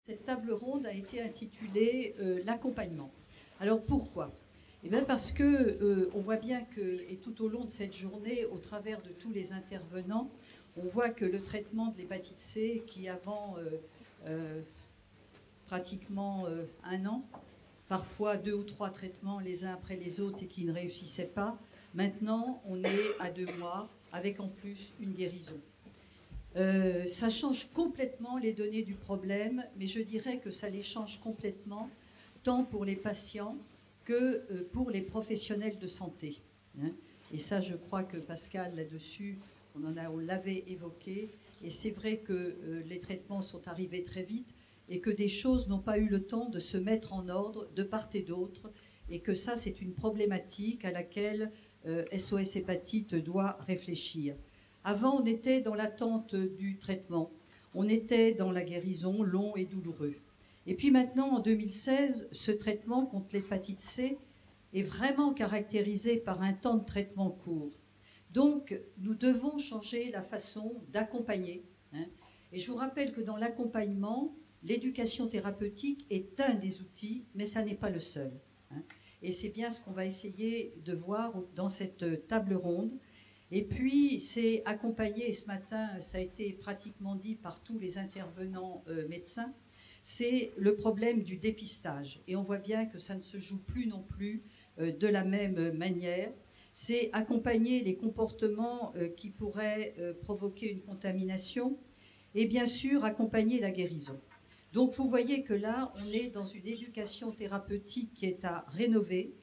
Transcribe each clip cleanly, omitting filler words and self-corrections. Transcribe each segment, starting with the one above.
Cette table ronde a été intitulée l'accompagnement. Alors pourquoi? Eh bien parce que on voit bien que, et tout au long de cette journée, au travers de tous les intervenants, on voit que le traitement de l'hépatite C, qui avant pratiquement un an, parfois 2 ou 3 traitements les uns après les autres et qui ne réussissaient pas, maintenant on est à 2 mois avec en plus une guérison. Ça change complètement les données du problème, mais je dirais que ça les change complètement, tant pour les patients que pour les professionnels de santé. Et ça, je crois que Pascal, là-dessus, on l'avait évoqué, et c'est vrai que les traitements sont arrivés très vite, et que des choses n'ont pas eu le temps de se mettre en ordre de part et d'autre, et que ça, c'est une problématique à laquelle SOS Hépatite doit réfléchir. Avant, on était dans l'attente du traitement, on était dans la guérison, long et douloureux. Et puis maintenant, en 2016, ce traitement contre l'hépatite C est vraiment caractérisé par un temps de traitement court. Donc, nous devons changer la façon d'accompagner. Et je vous rappelle que dans l'accompagnement, l'éducation thérapeutique est un des outils, mais ça n'est pas le seul. Et c'est bien ce qu'on va essayer de voir dans cette table ronde. Et puis, c'est accompagné, et ce matin, ça a été pratiquement dit par tous les intervenants médecins, c'est le problème du dépistage. Et on voit bien que ça ne se joue plus non plus de la même manière. C'est accompagner les comportements qui pourraient provoquer une contamination et bien sûr accompagner la guérison. Donc vous voyez que là, on est dans une éducation thérapeutique qui est à rénover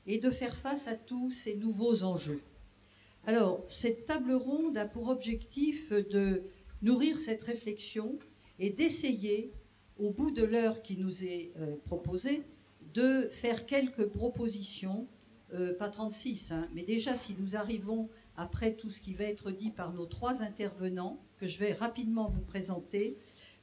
et de faire face à tous ces nouveaux enjeux. Alors, cette table ronde a pour objectif de nourrir cette réflexion et d'essayer, au bout de l'heure qui nous est proposée, de faire quelques propositions, pas 36, mais déjà si nous arrivons, après tout ce qui va être dit par nos 3 intervenants, que je vais rapidement vous présenter,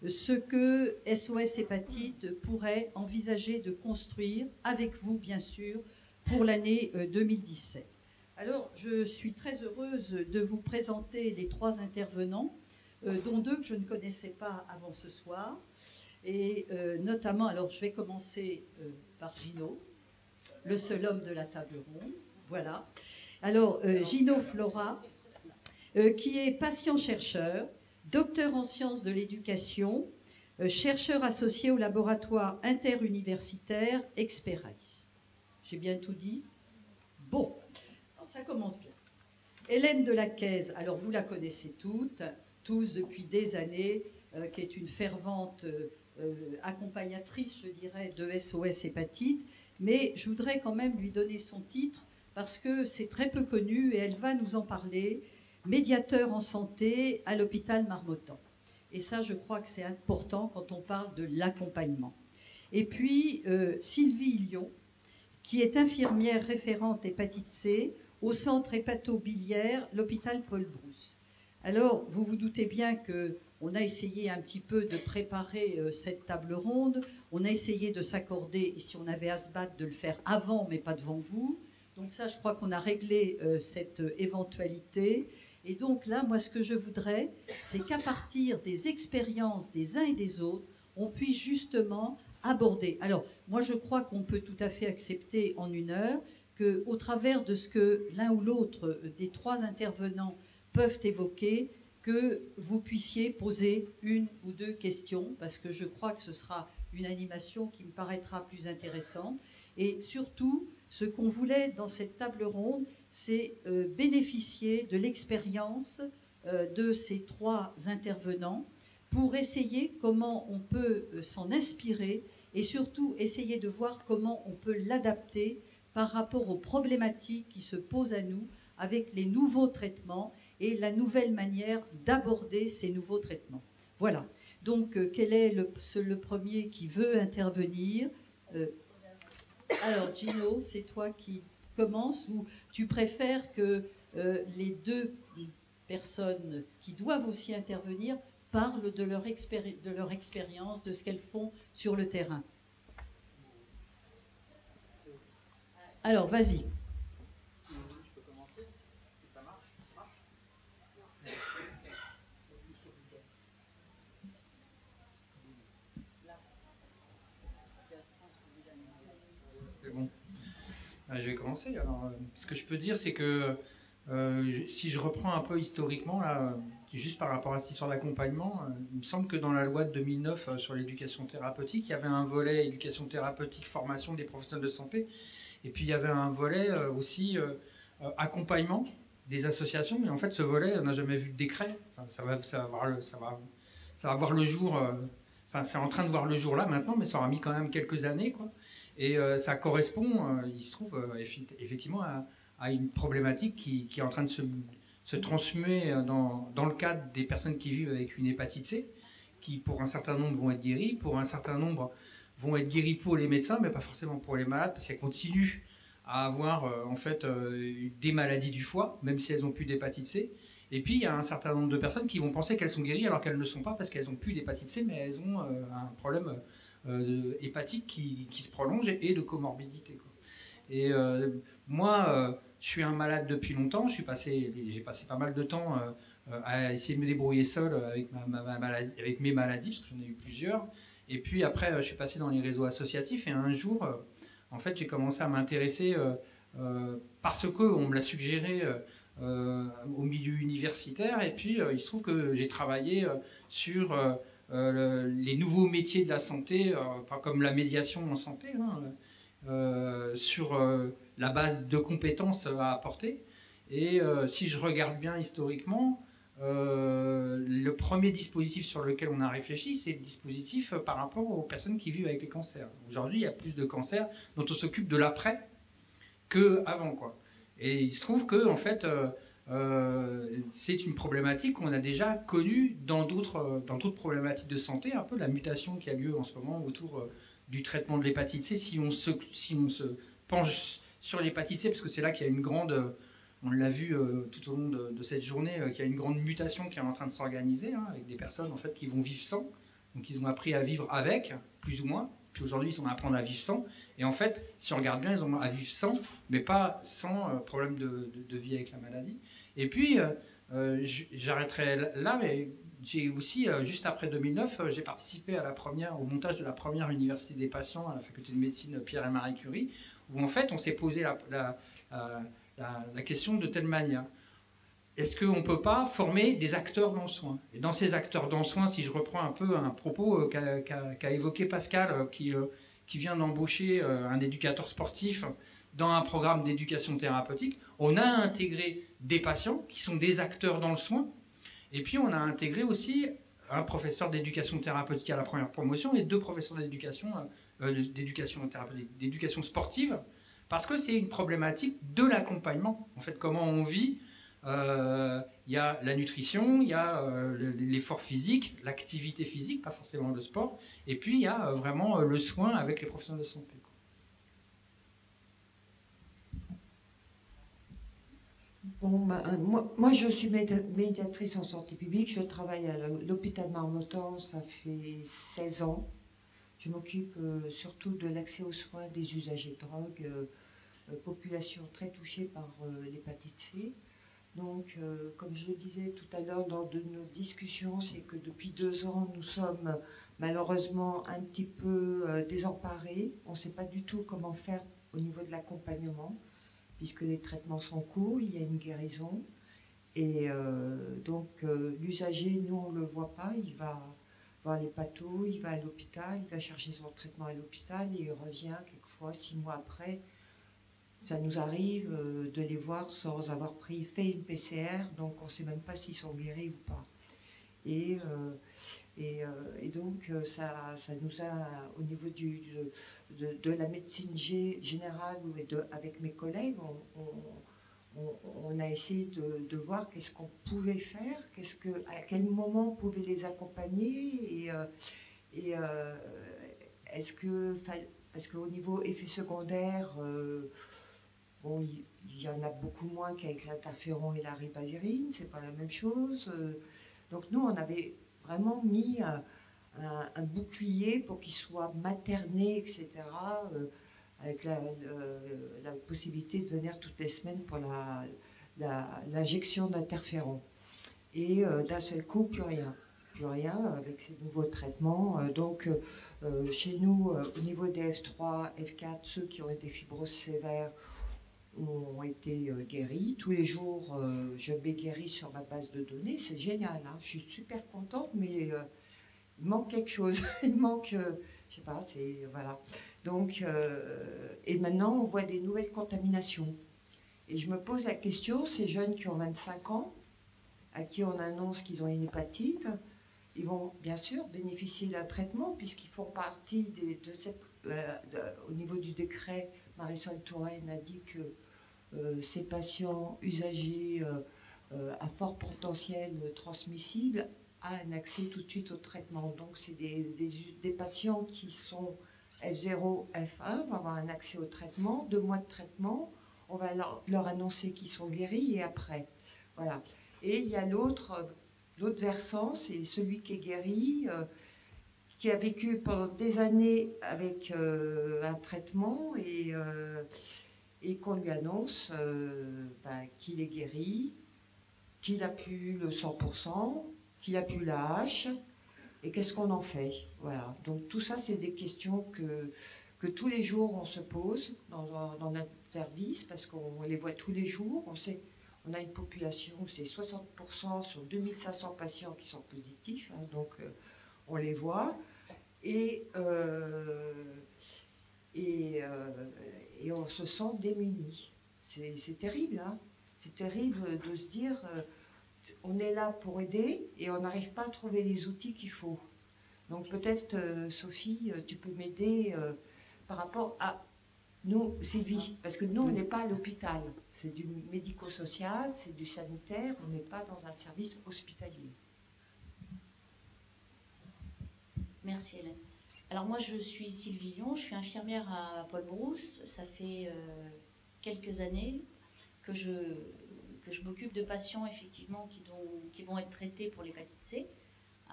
ce que SOS Hépatite pourrait envisager de construire, avec vous bien sûr, pour l'année 2017. Alors, je suis très heureuse de vous présenter les 3 intervenants, dont 2 que je ne connaissais pas avant ce soir. Et notamment, alors je vais commencer par Gino, le seul homme de la table ronde. Voilà. Alors, Gino Flora, qui est patient-chercheur, docteur en sciences de l'éducation, chercheur associé au laboratoire interuniversitaire Experis. J'ai bien tout dit? Bon. Ça commence bien. Hélène Delacaise, alors vous la connaissez toutes, tous depuis des années, qui est une fervente accompagnatrice, je dirais, de SOS Hépatite, mais je voudrais quand même lui donner son titre parce que c'est très peu connu et elle va nous en parler, médiateur en santé à l'hôpital Marmottan. Et ça, je crois que c'est important quand on parle de l'accompagnement. Et puis, Sylvie Illion, qui est infirmière référente hépatite C, au centre hépato-biliaire, l'hôpital Paul Brousse. Alors, vous vous doutez bien qu'on a essayé un petit peu de préparer cette table ronde, on a essayé de s'accorder, et si on avait à se battre, de le faire avant, mais pas devant vous. Donc ça, je crois qu'on a réglé cette éventualité. Et donc là, moi, ce que je voudrais, c'est qu'à partir des expériences des uns et des autres, on puisse justement aborder. Alors, moi, je crois qu'on peut tout à fait accepter en 1 heure, qu'au travers de ce que l'un ou l'autre des 3 intervenants peuvent évoquer, que vous puissiez poser 1 ou 2 questions, parce que je crois que ce sera une animation qui me paraîtra plus intéressante. Et surtout, ce qu'on voulait dans cette table ronde, c'est bénéficier de l'expérience de ces 3 intervenants pour essayer comment on peut s'en inspirer et surtout essayer de voir comment on peut l'adapter par rapport aux problématiques qui se posent à nous avec les nouveaux traitements et la nouvelle manière d'aborder ces nouveaux traitements. Voilà. Donc, quel est le premier qui veut intervenir? Alors, Gino, c'est toi qui commences ou tu préfères que les 2 personnes qui doivent aussi intervenir parlent de leur expérience, de ce qu'elles font sur le terrain? Alors, vas-y. Je peux commencer, si ça marche. Je vais commencer. Alors, ce que je peux dire, c'est que si je reprends un peu historiquement, là, juste par rapport à cette histoire d'accompagnement, il me semble que dans la loi de 2009 sur l'éducation thérapeutique, il y avait un volet éducation thérapeutique, formation des professionnels de santé, et puis il y avait un volet aussi accompagnement des associations, mais en fait ce volet, on n'a jamais vu de décret. Enfin, ça va voir le jour, enfin c'est en train de voir le jour là maintenant, mais ça aura mis quand même quelques années, quoi. Et ça correspond, il se trouve, effectivement à une problématique qui est en train de se transmuer dans le cadre des personnes qui vivent avec une hépatite C, qui pour un certain nombre vont être guéries, pour un certain nombre vont être guéries pour les médecins, mais pas forcément pour les malades, parce qu'elles continuent à avoir en fait des maladies du foie, même si elles n'ont plus d'hépatite C. Et puis il y a un certain nombre de personnes qui vont penser qu'elles sont guéries alors qu'elles ne le sont pas, parce qu'elles n'ont plus d'hépatite C, mais elles ont un problème hépatique qui se prolonge et de comorbidité, quoi. Et moi, je suis un malade depuis longtemps. J'ai passé pas mal de temps à essayer de me débrouiller seul avec, maladie, avec mes maladies, parce que j'en ai eu plusieurs. Et puis après, je suis passé dans les réseaux associatifs. Et un jour, en fait, j'ai commencé à m'intéresser parce qu'on me l'a suggéré au milieu universitaire. Et puis, il se trouve que j'ai travaillé sur les nouveaux métiers de la santé, pas comme la médiation en santé, hein, sur la base de compétences à apporter. Et si je regarde bien historiquement, le premier dispositif sur lequel on a réfléchi, c'est le dispositif par rapport aux personnes qui vivent avec les cancers. Aujourd'hui, il y a plus de cancers dont on s'occupe de l'après qu'avant, quoi. Et il se trouve que, en fait, c'est une problématique qu'on a déjà connue dans d'autres problématiques de santé, un peu la mutation qui a lieu en ce moment autour du traitement de l'hépatite C. Si on se penche sur l'hépatite C, parce que c'est là qu'il y a une grande, on l'a vu tout au long de cette journée, qu'il y a une grande mutation qui est en train de s'organiser, hein, avec des personnes en fait qui vont vivre sans, donc ils ont appris à vivre avec, plus ou moins. Puis aujourd'hui, ils sont à apprendre à vivre sans. Et en fait, si on regarde bien, ils ont à vivre sans, mais pas sans problème de vie avec la maladie. Et puis, j'arrêterai là, mais j'ai aussi, juste après 2009, j'ai participé au montage de la première université des patients à la faculté de médecine Pierre et Marie Curie, où en fait, on s'est posé la question de telle manière. Est-ce qu'on ne peut pas former des acteurs dans le soin? Et dans ces acteurs dans le soin, si je reprends un peu un propos qu'a évoqué Pascal, qui vient d'embaucher un éducateur sportif dans un programme d'éducation thérapeutique, on a intégré des patients qui sont des acteurs dans le soin, et puis on a intégré aussi un professeur d'éducation thérapeutique à la première promotion et 2 professeurs d'éducation thérapeutique, d'éducation sportive, parce que c'est une problématique de l'accompagnement. En fait, comment on vit, il y a la nutrition, il y a l'effort physique, l'activité physique, pas forcément le sport, et puis il y a vraiment le soin avec les professionnels de santé. Bon, moi, je suis médiatrice en santé publique. Je travaille à l'hôpital Marmottan, ça fait 16 ans. Je m'occupe surtout de l'accès aux soins des usagers de drogue, population très touchée par l'hépatite C. Donc, comme je le disais tout à l'heure lors de nos discussions, c'est que depuis 2 ans, nous sommes malheureusement un petit peu désemparés. On ne sait pas du tout comment faire au niveau de l'accompagnement, puisque les traitements sont courts, il y a une guérison. Et donc, l'usager, nous, on ne le voit pas, il va voir les pathos, il va à l'hôpital, il va chercher son traitement à l'hôpital et il revient quelquefois 6 mois après. Ça nous arrive de les voir sans avoir fait une PCR, donc on ne sait même pas s'ils sont guéris ou pas. Et donc ça nous a, au niveau de la médecine générale, avec mes collègues, on a essayé de voir qu'est-ce qu'on pouvait faire, à quel moment on pouvait les accompagner, parce qu'au niveau effet secondaire, bon, il y en a beaucoup moins qu'avec l'interféron et la ribavirine, c'est pas la même chose. Donc nous, on avait vraiment mis un bouclier pour qu'il soit materné, etc., avec la possibilité de venir toutes les semaines pour l'injection d'interféron. Et d'un seul coup, plus rien avec ces nouveaux traitements. Donc chez nous, au niveau des F3, F4, ceux qui ont des fibroses sévères, ont été guéris. Tous les jours, je me guéris sur ma base de données. C'est génial, hein. Je suis super contente, mais il manque quelque chose. Il manque, je sais pas, c'est... Voilà. Donc, et maintenant, on voit des nouvelles contaminations. Et je me pose la question, ces jeunes qui ont 25 ans, à qui on annonce qu'ils ont une hépatite, ils vont bien sûr bénéficier d'un traitement puisqu'ils font partie de cette... au niveau du décret, Marisol Touraine a dit que ces patients usagers à fort potentiel transmissible a un accès tout de suite au traitement. Donc c'est des patients qui sont F0, F1 vont avoir un accès au traitement, 2 mois de traitement, on va leur annoncer qu'ils sont guéris et après. Voilà. Et il y a l'autre versant, c'est celui qui est guéri, qui a vécu pendant des années avec un traitement et qu'on lui annonce qu'il est guéri, qu'il a pu le 100%, qu'il a pu la hache, et qu'est-ce qu'on en fait? Voilà. Donc tout ça, c'est des questions que tous les jours on se pose dans notre service, parce qu'on les voit tous les jours. On sait, on a une population où c'est 60% sur 2500 patients qui sont positifs, hein, donc on les voit. Et on se sent démunis. C'est terrible, hein. C'est terrible de se dire on est là pour aider et on n'arrive pas à trouver les outils qu'il faut. Donc peut-être, Sophie, tu peux m'aider par rapport à nous, Sylvie, parce que nous, on n'est pas à l'hôpital. C'est du médico-social, c'est du sanitaire, on n'est pas dans un service hospitalier. Merci Hélène. Alors moi je suis Sylvie Lyon, je suis infirmière à Paul Brousse. Ça fait quelques années que je m'occupe de patients effectivement qui vont être traités pour l'hépatite C.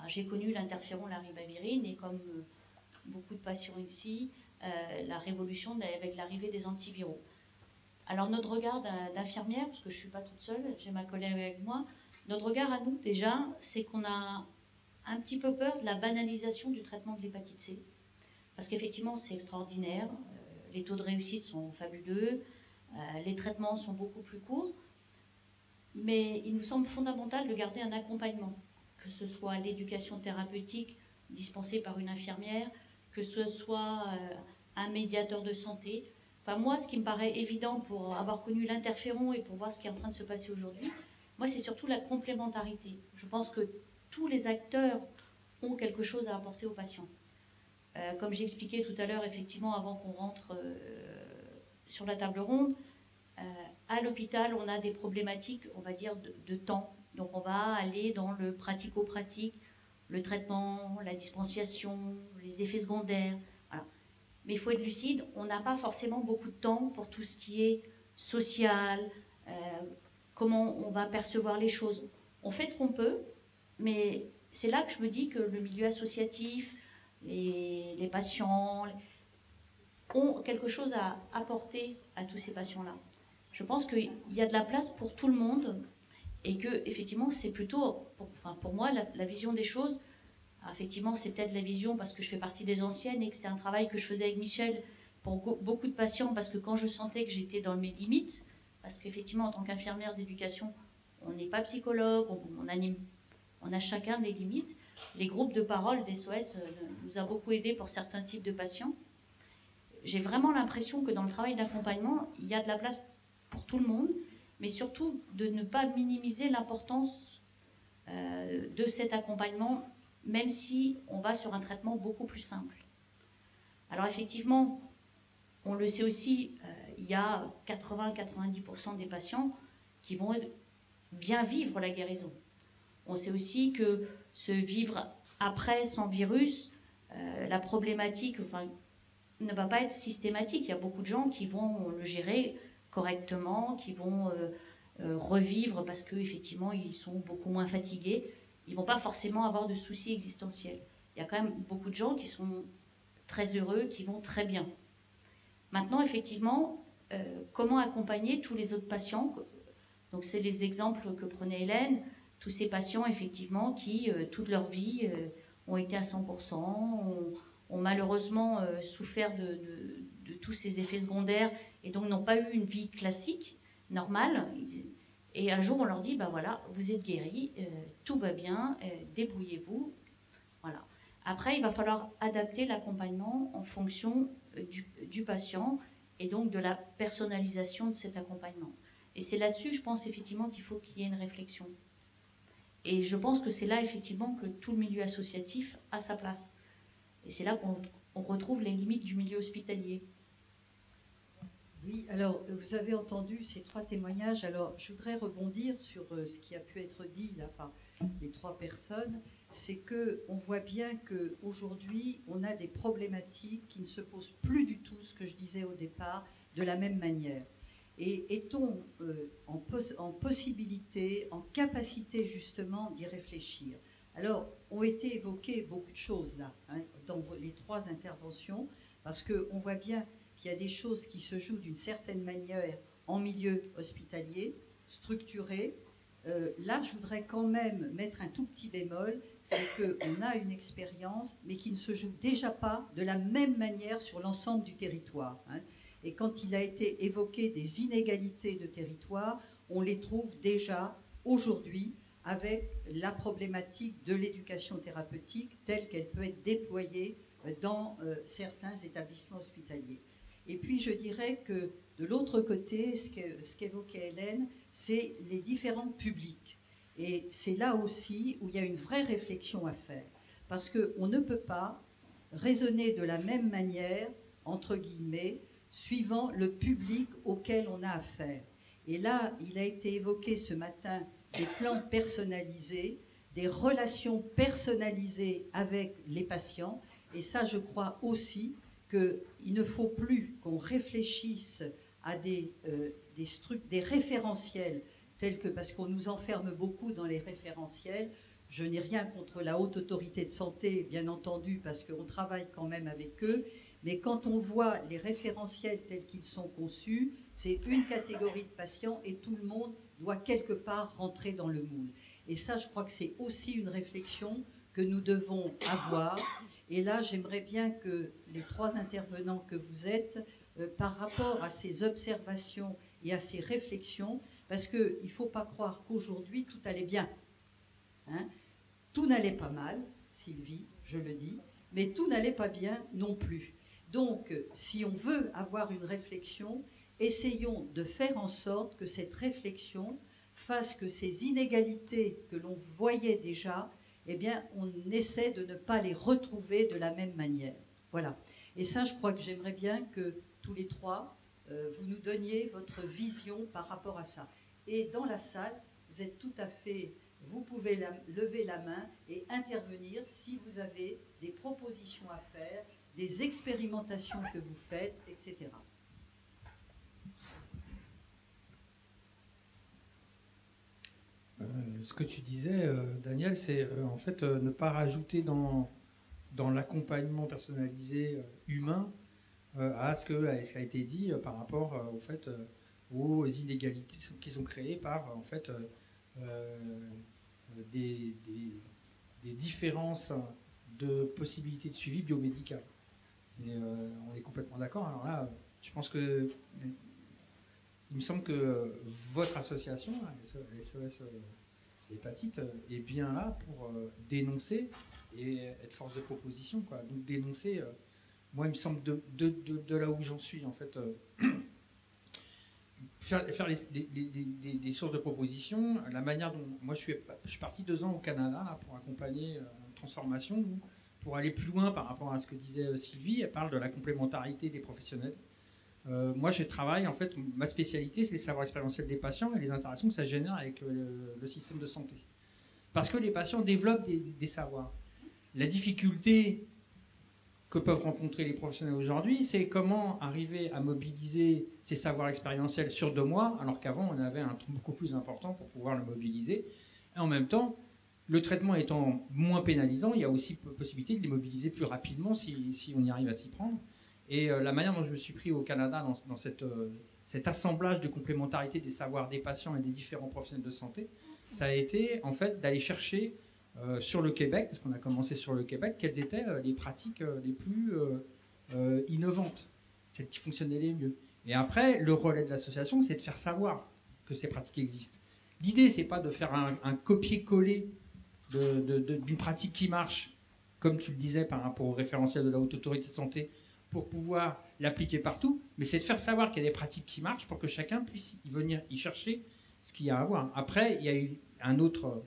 J'ai connu l'interféron, la ribavirine et comme beaucoup de patients ici, la révolution avec l'arrivée des antiviraux. Alors notre regard d'infirmière, parce que je ne suis pas toute seule, j'ai ma collègue avec moi, notre regard à nous déjà, c'est qu'on a un petit peu peur de la banalisation du traitement de l'hépatite C. Parce qu'effectivement, c'est extraordinaire, les taux de réussite sont fabuleux, les traitements sont beaucoup plus courts, mais il nous semble fondamental de garder un accompagnement, que ce soit l'éducation thérapeutique dispensée par une infirmière, que ce soit un médiateur de santé. Enfin, moi, ce qui me paraît évident pour avoir connu l'interféron et pour voir ce qui est en train de se passer aujourd'hui, moi, c'est surtout la complémentarité. Je pense que tous les acteurs ont quelque chose à apporter aux patients. Comme j'expliquais tout à l'heure, effectivement, avant qu'on rentre sur la table ronde, à l'hôpital, on a des problématiques, on va dire, de temps. Donc on va aller dans le pratico-pratique, le traitement, la dispensation, les effets secondaires. Voilà. Mais il faut être lucide, on n'a pas forcément beaucoup de temps pour tout ce qui est social, comment on va percevoir les choses. On fait ce qu'on peut, mais c'est là que je me dis que le milieu associatif, les patients ont quelque chose à apporter à tous ces patients-là. Je pense qu'il y a de la place pour tout le monde et que effectivement c'est plutôt, pour moi, la vision des choses. Alors, effectivement, c'est peut-être la vision parce que je fais partie des anciennes et que c'est un travail que je faisais avec Michel pour beaucoup de patients, parce que quand je sentais que j'étais dans mes limites, parce qu'effectivement en tant qu'infirmière d'éducation, on n'est pas psychologue, on a chacun des limites. Les groupes de parole d'SOS nous a beaucoup aidés pour certains types de patients. J'ai vraiment l'impression que dans le travail d'accompagnement, il y a de la place pour tout le monde, mais surtout de ne pas minimiser l'importance de cet accompagnement, même si on va sur un traitement beaucoup plus simple. Alors effectivement, on le sait aussi, il y a 80-90% des patients qui vont bien vivre la guérison. On sait aussi que se vivre après sans virus, la problématique ne va pas être systématique. Il y a beaucoup de gens qui vont le gérer correctement, qui vont revivre parce qu'effectivement ils sont beaucoup moins fatigués. Ils ne vont pas forcément avoir de soucis existentiels. Il y a quand même beaucoup de gens qui sont très heureux, qui vont très bien. Maintenant, effectivement, comment accompagner tous les autres patients? Donc c'est les exemples que prenait Hélène, tous ces patients effectivement qui, toute leur vie, ont été à 100%, ont malheureusement souffert de tous ces effets secondaires et donc n'ont pas eu une vie classique, normale. Et un jour, on leur dit, ben voilà, vous êtes guéris, tout va bien, débrouillez-vous. Voilà. Après, il va falloir adapter l'accompagnement en fonction du patient et donc de la personnalisation de cet accompagnement. Et c'est là-dessus, je pense effectivement qu'il faut qu'il y ait une réflexion. Et je pense que c'est là effectivement que tout le milieu associatif a sa place. Et c'est là qu'on retrouve les limites du milieu hospitalier. Oui, alors vous avez entendu ces 3 témoignages. Alors je voudrais rebondir sur ce qui a pu être dit là par les 3 personnes. C'est qu'on voit bien qu'aujourd'hui, on a des problématiques qui ne se posent plus du tout, ce que je disais au départ, de la même manière. Et est-on en possibilité, en capacité justement d'y réfléchir? Alors, ont été évoquées beaucoup de choses là, hein, dans les 3 interventions, parce qu'on voit bien qu'il y a des choses qui se jouent d'une certaine manière en milieu hospitalier, structuré. Là, je voudrais quand même mettre un tout petit bémol, c'est qu'on a une expérience, mais qui ne se joue déjà pas de la même manière sur l'ensemble du territoire. Hein. Et quand il a été évoqué des inégalités de territoire, on les trouve déjà aujourd'hui avec la problématique de l'éducation thérapeutique telle qu'elle peut être déployée dans certains établissements hospitaliers. Et puis je dirais que de l'autre côté, ce qu'évoquait Hélène, c'est les différents publics. Et c'est là aussi où il y a une vraie réflexion à faire. Parce qu'on ne peut pas raisonner de la même manière, entre guillemets, suivant le public auquel on a affaire. Et là, il a été évoqué ce matin des plans personnalisés, des relations personnalisées avec les patients. Et ça, je crois aussi qu'il ne faut plus qu'on réfléchisse à des référentiels tels que, parce qu'on nous enferme beaucoup dans les référentiels, je n'ai rien contre la haute autorité de santé, bien entendu, parce qu'on travaille quand même avec eux, mais quand on voit les référentiels tels qu'ils sont conçus, c'est une catégorie de patients et tout le monde doit quelque part rentrer dans le moule. Et ça, je crois que c'est aussi une réflexion que nous devons avoir. Et là, j'aimerais bien que les 3 intervenants que vous êtes, par rapport à ces observations et à ces réflexions, parce qu'il ne faut pas croire qu'aujourd'hui, tout allait bien. Hein? Tout n'allait pas mal, Sylvie, je le dis, mais tout n'allait pas bien non plus. Donc, si on veut avoir une réflexion, essayons de faire en sorte que cette réflexion fasse que ces inégalités que l'on voyait déjà, eh bien, on essaie de ne pas les retrouver de la même manière. Voilà. Et ça, je crois que j'aimerais bien que tous les 3, vous nous donniez votre vision par rapport à ça. Et dans la salle, vous êtes tout à fait... Vous pouvez lever la main et intervenir si vous avez des propositions à faire, des expérimentations que vous faites, etc. Ce que tu disais, Daniel, c'est en fait ne pas rajouter dans l'accompagnement personnalisé humain à ce qui a été dit par rapport au fait, aux inégalités qui sont créées par en fait, des différences de possibilités de suivi biomédical. Et on est complètement d'accord. Alors là, je pense que il me semble que votre association, SOS Hépatite, est bien là pour dénoncer et être force de proposition, quoi. Donc dénoncer, moi il me semble de là où j'en suis, en fait, faire des sources de proposition, la manière dont... Moi je suis parti 2 ans au Canada là, pour accompagner une transformation, pour aller plus loin par rapport à ce que disait Sylvie. Elle parle de la complémentarité des professionnels. Moi, je travaille, en fait, ma spécialité, c'est les savoirs expérientiels des patients et les interactions que ça génère avec le système de santé. Parce que les patients développent des savoirs. La difficulté que peuvent rencontrer les professionnels aujourd'hui, c'est comment arriver à mobiliser ces savoirs expérientiels sur 2 mois, alors qu'avant, on avait un temps beaucoup plus important pour pouvoir le mobiliser. Et en même temps, le traitement étant moins pénalisant, il y a aussi possibilité de les mobiliser plus rapidement si on y arrive à s'y prendre. Et la manière dont je me suis pris au Canada dans cet assemblage de complémentarité des savoirs des patients et des différents professionnels de santé, ça a été en fait d'aller chercher sur le Québec, parce qu'on a commencé sur le Québec, quelles étaient les pratiques les plus innovantes. celle qui fonctionnait les mieux. Et après, le relais de l'association, c'est de faire savoir que ces pratiques existent. L'idée, c'est pas de faire un copier-coller d'une pratique qui marche, comme tu le disais par rapport au référentiel de la Haute Autorité de Santé, pour pouvoir l'appliquer partout, mais c'est de faire savoir qu'il y a des pratiques qui marchent pour que chacun puisse y venir y chercher ce qu'il y a à voir. Après, il y a eu un autre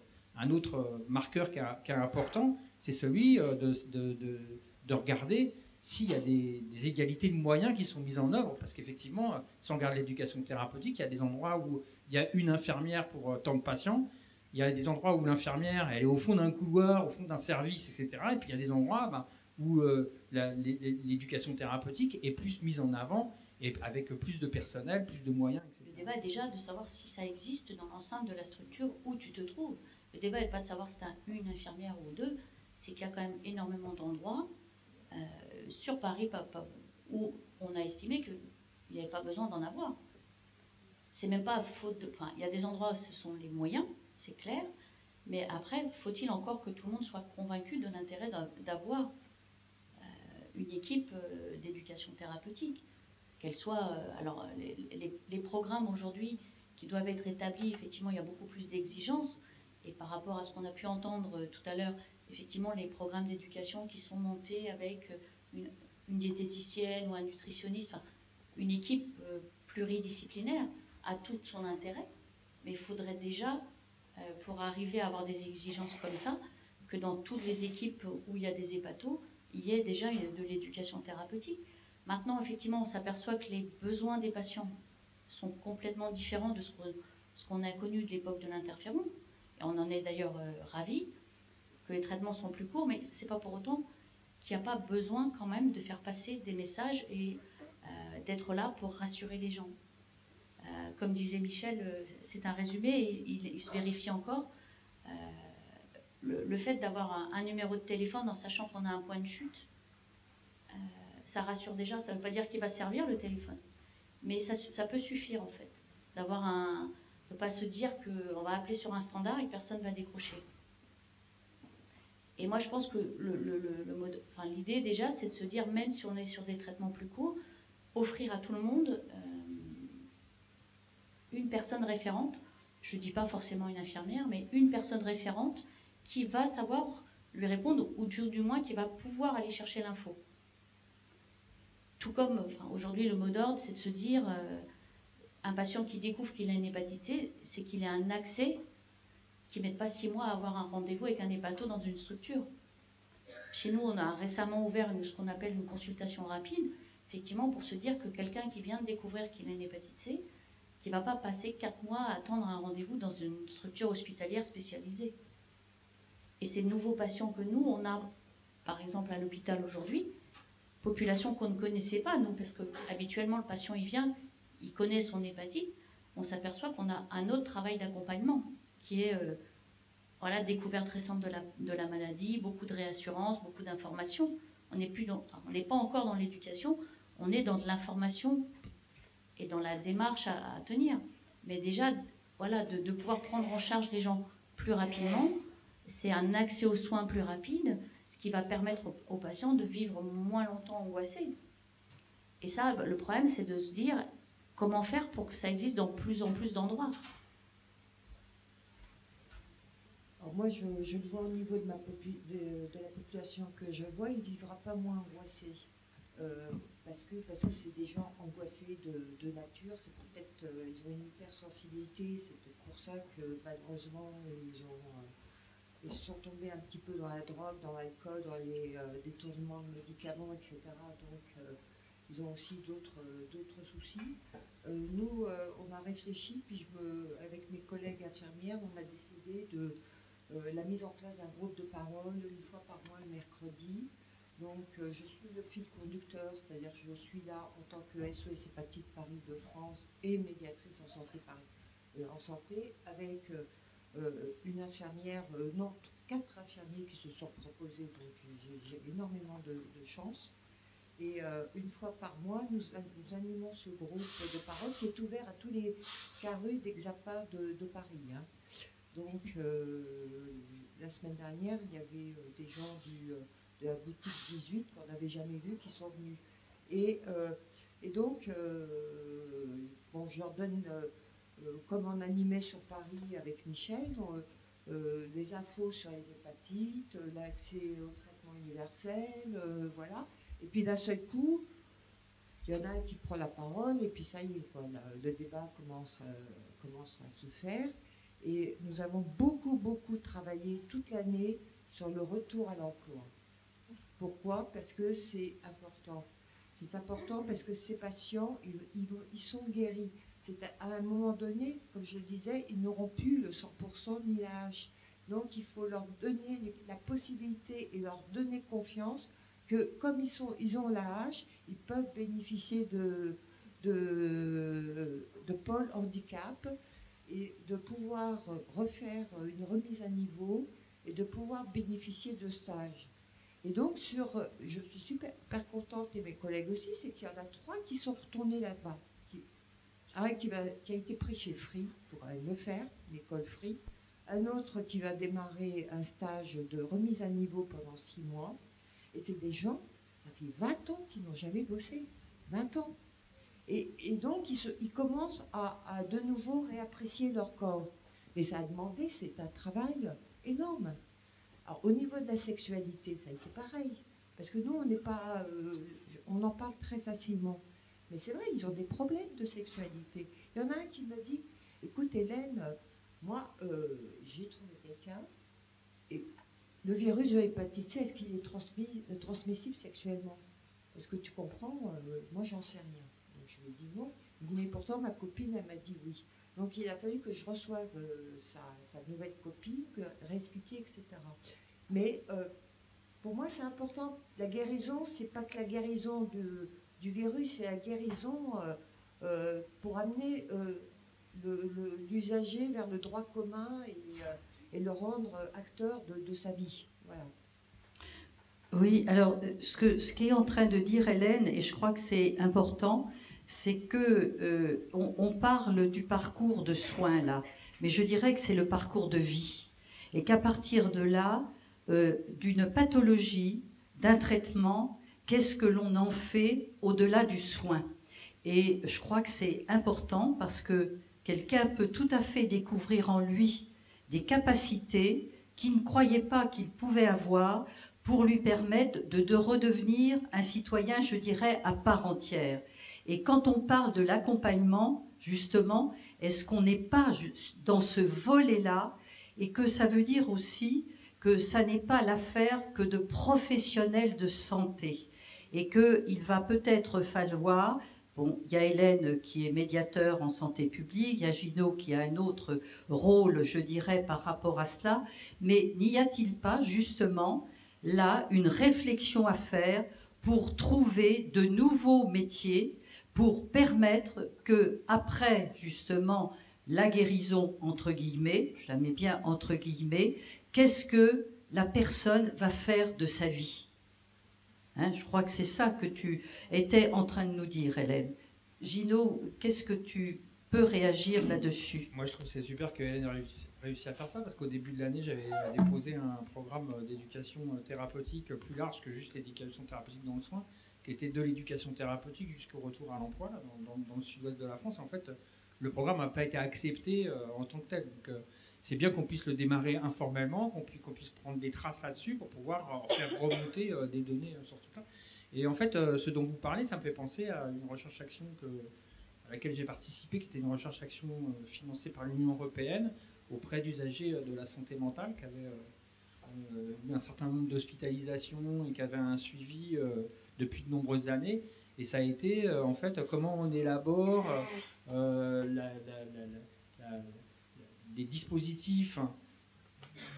marqueur qui est important, c'est celui de regarder s'il y a des égalités de moyens qui sont mises en œuvre, parce qu'effectivement, si on regarde l'éducation thérapeutique, il y a des endroits où il y a une infirmière pour tant de patients, il y a des endroits où l'infirmière, elle est au fond d'un couloir, au fond d'un service, etc. Et puis il y a des endroits où l'éducation thérapeutique est plus mise en avant, et avec plus de personnel, plus de moyens, etc. Le débat est déjà de savoir si ça existe dans l'enceinte de la structure où tu te trouves. Le débat n'est pas de savoir si tu as une infirmière ou deux, c'est qu'il y a quand même énormément d'endroits sur Paris où on a estimé qu'il n'y avait pas besoin d'en avoir. C'est même pas faute de... Enfin, il y a des endroits où ce sont les moyens, c'est clair, mais après, faut-il encore que tout le monde soit convaincu de l'intérêt d'avoir une équipe d'éducation thérapeutique, qu'elle soit... alors, les programmes aujourd'hui qui doivent être établis, effectivement, il y a beaucoup plus d'exigences, et par rapport à ce qu'on a pu entendre tout à l'heure, effectivement, les programmes d'éducation qui sont montés avec une diététicienne ou un nutritionniste, enfin, une équipe pluridisciplinaire a tout son intérêt, mais il faudrait déjà, pour arriver à avoir des exigences comme ça, que dans toutes les équipes où il y a des hépatos, il y ait déjà de l'éducation thérapeutique. Maintenant, effectivement, on s'aperçoit que les besoins des patients sont complètement différents de ce qu'on a connu de l'époque de l'interféron. Et on en est d'ailleurs ravis, que les traitements sont plus courts, mais ce n'est pas pour autant qu'il n'y a pas besoin quand même de faire passer des messages et d'être là pour rassurer les gens. Comme disait Michel, c'est un résumé, et il se vérifie encore. Le fait d'avoir un numéro de téléphone en sachant qu'on a un point de chute, ça rassure déjà. Ça ne veut pas dire qu'il va servir le téléphone, mais ça peut suffire en fait. De ne pas se dire qu'on va appeler sur un standard et que personne ne va décrocher. Et moi je pense que l'idée déjà, c'est de se dire, même si on est sur des traitements plus courts, offrir à tout le monde une personne référente, je ne dis pas forcément une infirmière, mais une personne référente qui va savoir lui répondre, ou du moins qui va pouvoir aller chercher l'info. Tout comme, aujourd'hui, le mot d'ordre, c'est de se dire, un patient qui découvre qu'il a une hépatite C, c'est qu'il ait un accès, qu'il ne mette pas 6 mois à avoir un rendez-vous avec un hépato dans une structure. Chez nous, on a récemment ouvert ce qu'on appelle une consultation rapide, effectivement, pour se dire que quelqu'un qui vient de découvrir qu'il a une hépatite C, qui ne va pas passer 4 mois à attendre un rendez-vous dans une structure hospitalière spécialisée. Et ces nouveaux patients que nous, on a, par exemple, à l'hôpital aujourd'hui, population qu'on ne connaissait pas, nous, parce que habituellement, le patient, il vient, il connaît son hépatite, on s'aperçoit qu'on a un autre travail d'accompagnement, qui est découverte récente de la maladie, beaucoup de réassurance, beaucoup d'informations. On n'est pas encore dans l'éducation, on est dans de l'information et dans la démarche à tenir. Mais déjà, de pouvoir prendre en charge les gens plus rapidement, c'est un accès aux soins plus rapide, ce qui va permettre aux patients de vivre moins longtemps angoissés. Et ça, le problème, c'est de se dire comment faire pour que ça existe dans plus en plus d'endroits. Alors moi, je le vois au niveau de la population que je vois, il ne vivra pas moins angoissé. Parce que c'est des gens angoissés de nature, c'est peut-être ils ont une hypersensibilité, c'est peut-être pour ça que malheureusement ils sont tombés un petit peu dans la drogue, dans l'alcool, dans les détournements de médicaments, etc. Donc ils ont aussi d'autres soucis. Nous, on a réfléchi, puis avec mes collègues infirmières, on a décidé de la mise en place d'un groupe de parole une fois par mois le mercredi. Donc je suis le fil conducteur, c'est-à-dire que je suis là en tant que SOS Hépatite Paris de France et médiatrice en santé en santé, avec une infirmière, 4 infirmiers qui se sont proposés, donc j'ai énormément de chance. Et une fois par mois, nous animons ce groupe de parole qui est ouvert à tous les carrus d'Exapa de Paris. Hein. Donc la semaine dernière, il y avait des gens de la boutique 18 qu'on n'avait jamais vu qui sont venus. Et donc, bon, je leur donne, comme on animait sur Paris avec Michel, les infos sur les hépatites, l'accès au traitement universel, voilà. Et puis d'un seul coup, il y en a un qui prend la parole, et puis ça y est, quoi, le débat commence à se faire. Et nous avons beaucoup travaillé toute l'année sur le retour à l'emploi. Pourquoi? Parce que c'est important. C'est important parce que ces patients, ils sont guéris. À un moment donné, comme je le disais, ils n'auront plus le 100% ni l'âge. Donc il faut leur donner la possibilité et leur donner confiance que comme ils ont l'âge, ils peuvent bénéficier de pôle handicap et de pouvoir refaire une remise à niveau et de pouvoir bénéficier de stages. Et donc, je suis super contente, et mes collègues aussi, c'est qu'il y en a 3 qui sont retournés là-bas. Un qui a été pris chez Free, pour le faire, l'école Free. Un autre qui va démarrer un stage de remise à niveau pendant 6 mois. Et c'est des gens, ça fait 20 ans qu'ils n'ont jamais bossé. 20 ans. Et donc, ils commencent à de nouveau réapprécier leur corps. Mais ça a demandé, c'est un travail énorme. Alors, au niveau de la sexualité, ça a été pareil. Parce que nous, on en parle très facilement. Mais c'est vrai, ils ont des problèmes de sexualité. Il y en a un qui m'a dit, écoute Hélène, moi, j'ai trouvé quelqu'un, et le virus de l'hépatite C, est-ce qu'il est transmissible sexuellement? Est-ce que tu comprends? Moi, j'en sais rien. Donc, je lui ai dit non. Il dit, mais pourtant, ma copine, elle m'a dit oui. Donc, il a fallu que je reçoive sa nouvelle copine, réexpliquer, etc. Mais pour moi, c'est important. La guérison, c'est pas que la guérison du virus, c'est la guérison pour amener l'usager vers le droit commun et le rendre acteur de sa vie. Voilà. Oui, alors ce qu'est en train de dire Hélène, et je crois que c'est important, c'est que on parle du parcours de soins là, mais je dirais que c'est le parcours de vie, et qu'à partir de là, d'une pathologie, d'un traitement, qu'est-ce que l'on en fait au-delà du soin? Et je crois que c'est important parce que quelqu'un peut tout à fait découvrir en lui des capacités qu'il ne croyait pas qu'il pouvait avoir pour lui permettre de redevenir un citoyen, je dirais, à part entière. Et quand on parle de l'accompagnement, justement, est-ce qu'on n'est pas dans ce volet-là, et que ça veut dire aussi que ça n'est pas l'affaire que de professionnels de santé, et qu'il va peut-être falloir... Bon, il y a Hélène qui est médiateur en santé publique, il y a Gino qui a un autre rôle, je dirais, par rapport à cela, mais n'y a-t-il pas justement là une réflexion à faire pour trouver de nouveaux métiers, pour permettre que après justement la guérison entre guillemets, je la mets bien entre guillemets, qu'est-ce que la personne va faire de sa vie? Je crois que c'est ça que tu étais en train de nous dire, Hélène. Gino, qu'est-ce que tu peux réagir là-dessus? Moi, je trouve que c'est super que Hélène ait réussi à faire ça, parce qu'au début de l'année, j'avais déposé un programme d'éducation thérapeutique plus large que juste l'éducation thérapeutique dans le soin, qui était de l'éducation thérapeutique jusqu'au retour à l'emploi, là, dans le sud-ouest de la France. En fait, le programme n'a pas été accepté en tant que tel. Donc, c'est bien qu'on puisse le démarrer informellement, qu'on puisse prendre des traces là-dessus pour pouvoir faire remonter des données sur ce truc-là. Et en fait, ce dont vous parlez, ça me fait penser à une recherche-action à laquelle j'ai participé, qui était une recherche-action financée par l'Union européenne auprès d'usagers de la santé mentale qui avaient eu un certain nombre d'hospitalisations et qui avaient un suivi depuis de nombreuses années. Et ça a été, en fait, comment on élabore des dispositifs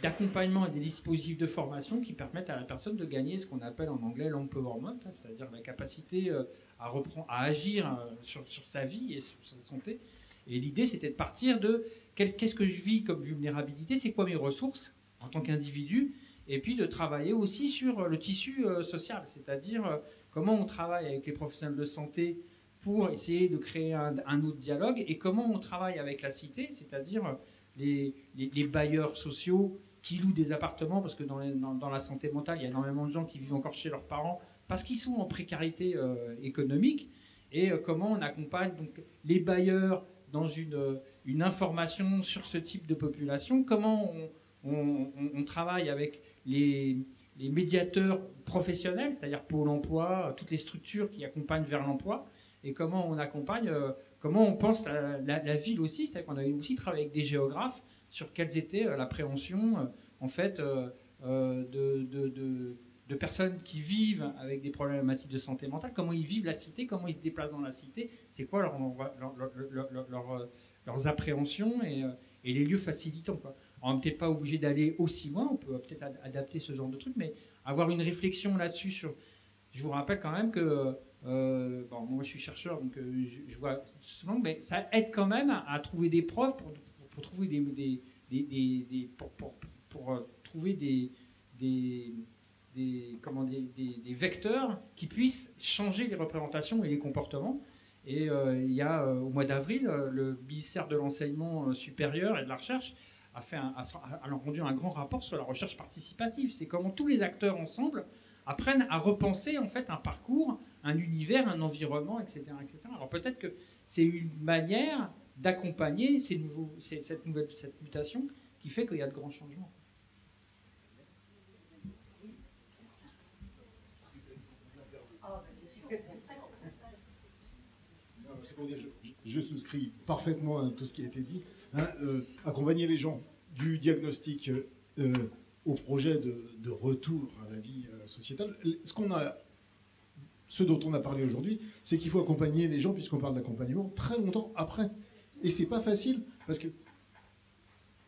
d'accompagnement et des dispositifs de formation qui permettent à la personne de gagner ce qu'on appelle en anglais l'empowerment, c'est-à-dire la capacité à agir sur sa vie et sur sa santé. Et l'idée, c'était de partir de qu'est-ce que je vis comme vulnérabilité, c'est quoi mes ressources en tant qu'individu, et puis de travailler aussi sur le tissu social, c'est-à-dire comment on travaille avec les professionnels de santé pour essayer de créer un autre dialogue, et comment on travaille avec la cité, c'est-à-dire les bailleurs sociaux qui louent des appartements, parce que dans la santé mentale, il y a énormément de gens qui vivent encore chez leurs parents parce qu'ils sont en précarité économique, et comment on accompagne donc, les bailleurs dans une information sur ce type de population, comment on travaille avec les médiateurs professionnels, c'est-à-dire Pôle emploi, toutes les structures qui accompagnent vers l'emploi, et comment on accompagne, comment on pense à la ville aussi, c'est-à-dire qu'on a aussi travaillé avec des géographes sur quelles étaient la prévention en fait de personnes qui vivent avec des problématiques de santé mentale, comment ils vivent la cité, comment ils se déplacent dans la cité, c'est quoi leurs appréhensions et les lieux facilitants, quoi. On n'est peut-être pas obligé d'aller aussi loin, on peut peut-être adapter ce genre de truc, mais avoir une réflexion là-dessus. Je vous rappelle quand même que moi je suis chercheur, donc je vois souvent, mais ça aide quand même à trouver des preuves pour trouver trouver des vecteurs qui puissent changer les représentations et les comportements. Et il y a au mois d'avril, le ministère de l'enseignement supérieur et de la recherche a rendu un grand rapport sur la recherche participative. C'est comment tous les acteurs ensemble apprennent à repenser en fait un parcours, un univers, un environnement, etc., etc. Alors peut-être que c'est une manière d'accompagner cette mutation qui fait qu'il y a de grands changements. C'est pour dire, je souscris parfaitement à tout ce qui a été dit. Accompagner les gens du diagnostic au projet de retour à la vie sociétale. Ce dont on a parlé aujourd'hui, c'est qu'il faut accompagner les gens, puisqu'on parle d'accompagnement, très longtemps après. Et c'est pas facile, parce que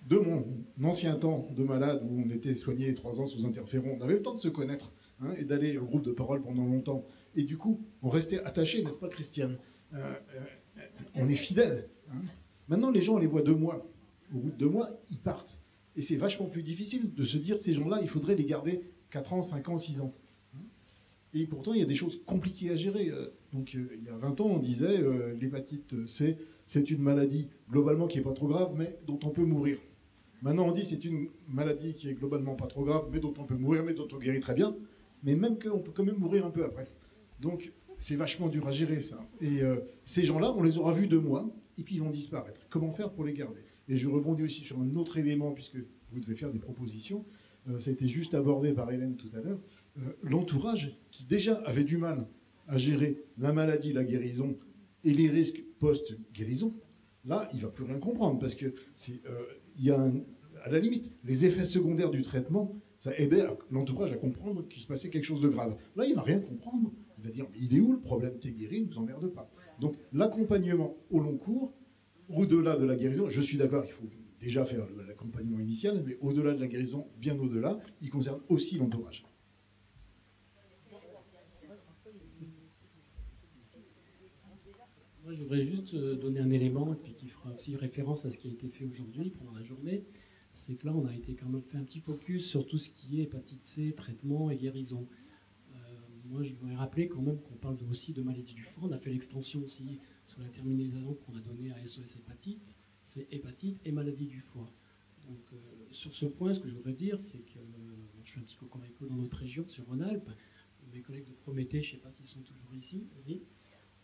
de mon ancien temps de malade, où on était soigné 3 ans sous interféron, on avait le temps de se connaître, et d'aller au groupe de parole pendant longtemps. Et du coup, on restait attachés, n'est-ce pas, Christiane? On est fidèles. Maintenant, les gens, on les voit 2 mois. Au bout de 2 mois, ils partent. Et c'est vachement plus difficile de se dire, ces gens-là, il faudrait les garder 4 ans, 5 ans, 6 ans. Et pourtant, il y a des choses compliquées à gérer. Donc, il y a 20 ans, on disait, l'hépatite C, c'est une maladie globalement qui n'est pas trop grave, mais dont on peut mourir. Maintenant, on dit c'est une maladie qui est globalement pas trop grave, mais dont on peut mourir, mais dont on guérit très bien. Mais même qu'on peut quand même mourir un peu après. Donc, c'est vachement dur à gérer, ça. Et ces gens-là, on les aura vus 2 mois, et puis ils vont disparaître. Comment faire pour les garder? Et je rebondis aussi sur un autre élément, puisque vous devez faire des propositions. Ça a été juste abordé par Hélène tout à l'heure. L'entourage, qui déjà avait du mal à gérer la maladie, la guérison et les risques post-guérison, là, il ne va plus rien comprendre, parce que à la limite, les effets secondaires du traitement, ça aidait l'entourage à comprendre qu'il se passait quelque chose de grave. Là, il ne va rien comprendre. Il va dire, mais il est où le problème? T'es guéri, ne vous emmerde pas. Donc, l'accompagnement au long cours, au-delà de la guérison, je suis d'accord, il faut déjà faire l'accompagnement initial, mais au-delà de la guérison, bien au-delà, il concerne aussi l'entourage. Moi, je voudrais juste donner un élément, et puis qui fera aussi référence à ce qui a été fait aujourd'hui pendant la journée. C'est que là, on a été quand même fait un petit focus sur tout ce qui est hépatite C, traitement et guérison. Moi, je voudrais rappeler quand même qu'on parle aussi de maladie du foie. On a fait l'extension aussi sur la terminaison qu'on a donnée à SOS hépatite. C'est hépatite et maladie du foie. Donc, sur ce point, ce que je voudrais dire, c'est que je suis un petit cocorico dans notre région, sur Rhône-Alpes. Mes collègues de Prométhée, je ne sais pas s'ils sont toujours ici. Oui.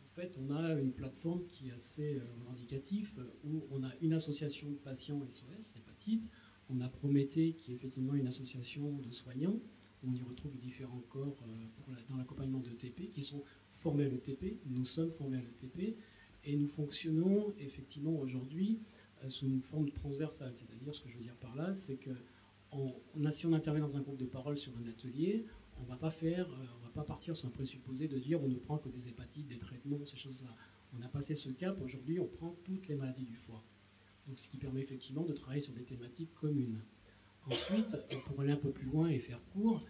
En fait, on a une plateforme qui est assez revendicative, où on a une association de patients SOS hépatite. On a Prométhée, qui est effectivement une association de soignants. On y retrouve différents corps dans l'accompagnement de l'ETP qui sont formés à l'ETP. Nous sommes formés à l'ETP et nous fonctionnons effectivement aujourd'hui sous une forme transversale. C'est-à-dire, ce que je veux dire par là, c'est que si on intervient dans un groupe de parole sur un atelier, on ne va pas partir sur un présupposé de dire on ne prend que des hépatites, des traitements, ces choses-là. On a passé ce cap. Aujourd'hui, on prend toutes les maladies du foie. Donc, ce qui permet effectivement de travailler sur des thématiques communes. Ensuite, pour aller un peu plus loin et faire court,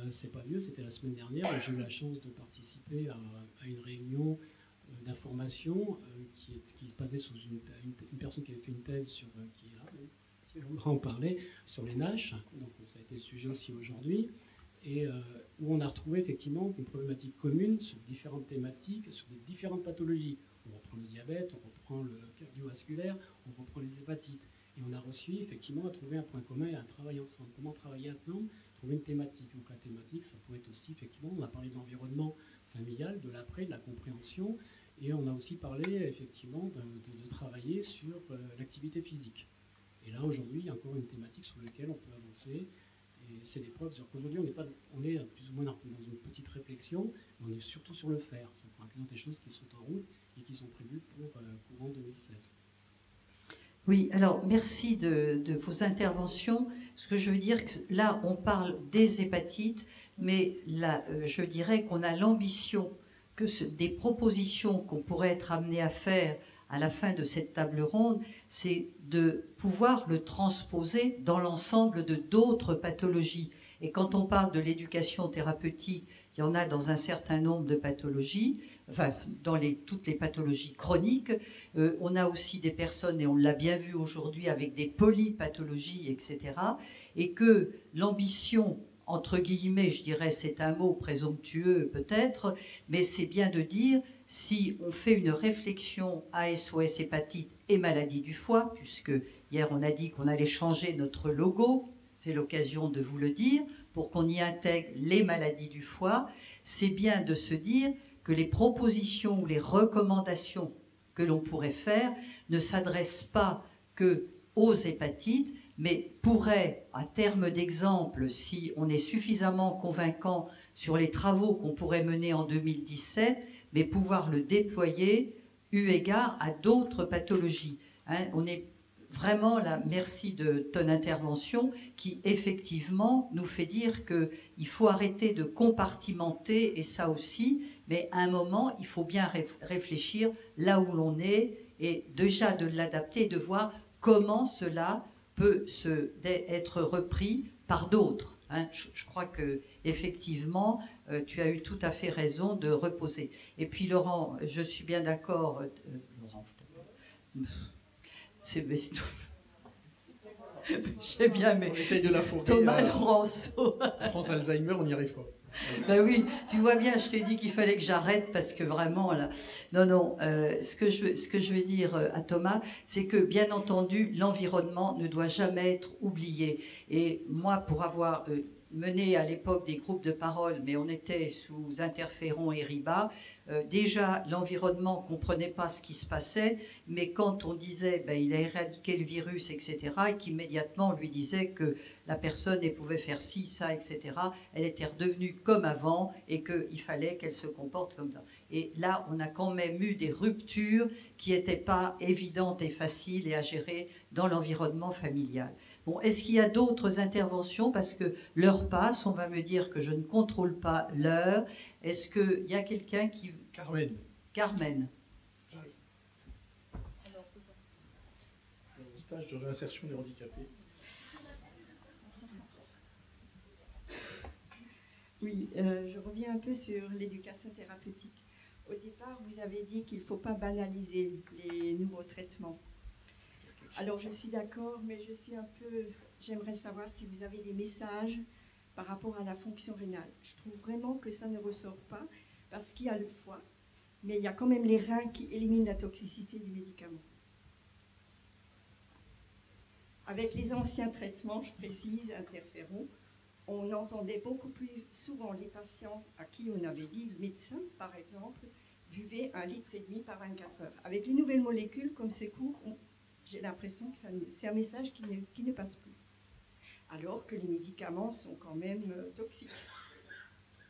c'est pas mieux, c'était la semaine dernière, j'ai eu la chance de participer à une réunion d'information qui se basait sous une personne qui avait fait une thèse sur, qui est là, si on voudra en parler, sur les NASH, donc ça a été le sujet aussi aujourd'hui, et où on a retrouvé effectivement une problématique commune sur différentes thématiques, sur des différentes pathologies. On reprend le diabète, on reprend le cardiovasculaire, on reprend les hépatites. Et on a réussi effectivement à trouver un point commun et à travailler ensemble. Comment travailler ensemble? trouver une thématique. Donc la thématique, ça pourrait être aussi, effectivement, on a parlé de l'environnement familial, de l'après, de la compréhension, et on a aussi parlé, effectivement, de travailler sur l'activité physique. Et là, aujourd'hui, il y a encore une thématique sur laquelle on peut avancer. Et c'est des preuves. Qu'aujourd'hui, on est plus ou moins dans une petite réflexion, mais on est surtout sur le faire. Par exemple, des choses qui sont en route et qui sont prévues pour courant 2016. Oui, alors merci de vos interventions. Ce que je veux dire, que là, on parle des hépatites, mais là, je dirais qu'on a l'ambition que des propositions qu'on pourrait être amené à faire à la fin de cette table ronde, c'est de pouvoir le transposer dans l'ensemble de d'autres pathologies. Et quand on parle de l'éducation thérapeutique, il y en a dans un certain nombre de pathologies, enfin dans toutes les pathologies chroniques. On a aussi des personnes, et on l'a bien vu aujourd'hui, avec des polypathologies, etc. Et que l'ambition, entre guillemets, je dirais, c'est un mot présomptueux peut-être, mais c'est bien de dire, si on fait une réflexion à SOS hépatite et maladie du foie, puisque hier on a dit qu'on allait changer notre logo, c'est l'occasion de vous le dire, pour qu'on y intègre les maladies du foie, c'est bien de se dire que les propositions ou les recommandations que l'on pourrait faire ne s'adressent pas que aux hépatites, mais pourraient, à terme d'exemple, si on est suffisamment convaincant sur les travaux qu'on pourrait mener en 2017, mais pouvoir le déployer eu égard à d'autres pathologies. On est vraiment là, merci de ton intervention qui effectivement nous fait dire qu'il faut arrêter de compartimenter, et ça aussi, mais à un moment, il faut bien réfléchir là où l'on est et déjà de l'adapter, de voir comment cela peut être repris par d'autres. Je crois que effectivement, tu as eu tout à fait raison de reposer. Et puis Laurent, je suis bien d'accord. Laurent, je sais bien, mais on essaye de la fourrer. Thomas Laurenceau. France Alzheimer, on n'y arrive pas. Ben oui, tu vois bien, je t'ai dit qu'il fallait que j'arrête parce que vraiment là. Non, ce que je veux dire à Thomas, c'est que bien entendu, l'environnement ne doit jamais être oublié. Et moi, pour avoir mené à l'époque des groupes de parole, mais on était sous interféron et RIBA, déjà l'environnement ne comprenait pas ce qui se passait, mais quand on disait il a éradiqué le virus, etc., et qu'immédiatement on lui disait que la personne elle pouvait faire ci, ça, etc., elle était redevenue comme avant et qu'il fallait qu'elle se comporte comme ça. Et là, on a quand même eu des ruptures qui n'étaient pas évidentes et faciles et à gérer dans l'environnement familial. Bon, est-ce qu'il y a d'autres interventions? Parce que l'heure passe, on va me dire que je ne contrôle pas l'heure. Est-ce qu'il y a quelqu'un qui... Carmen. Carmen. Au stage de réinsertion des handicapés. Oui, je reviens un peu sur l'éducation thérapeutique. Au départ, vous avez dit qu'il ne faut pas banaliser les nouveaux traitements. Alors, je suis d'accord, mais j'aimerais savoir si vous avez des messages par rapport à la fonction rénale. Je trouve vraiment que ça ne ressort pas, parce qu'il y a le foie, mais il y a quand même les reins qui éliminent la toxicité des médicaments. Avec les anciens traitements, je précise, interférons, on entendait beaucoup plus souvent les patients à qui on avait dit, le médecin par exemple, buvait 1,5 litre par 24 heures. Avec les nouvelles molécules, comme c'est court, j'ai l'impression que c'est un message qui ne passe plus. Alors que les médicaments sont quand même toxiques.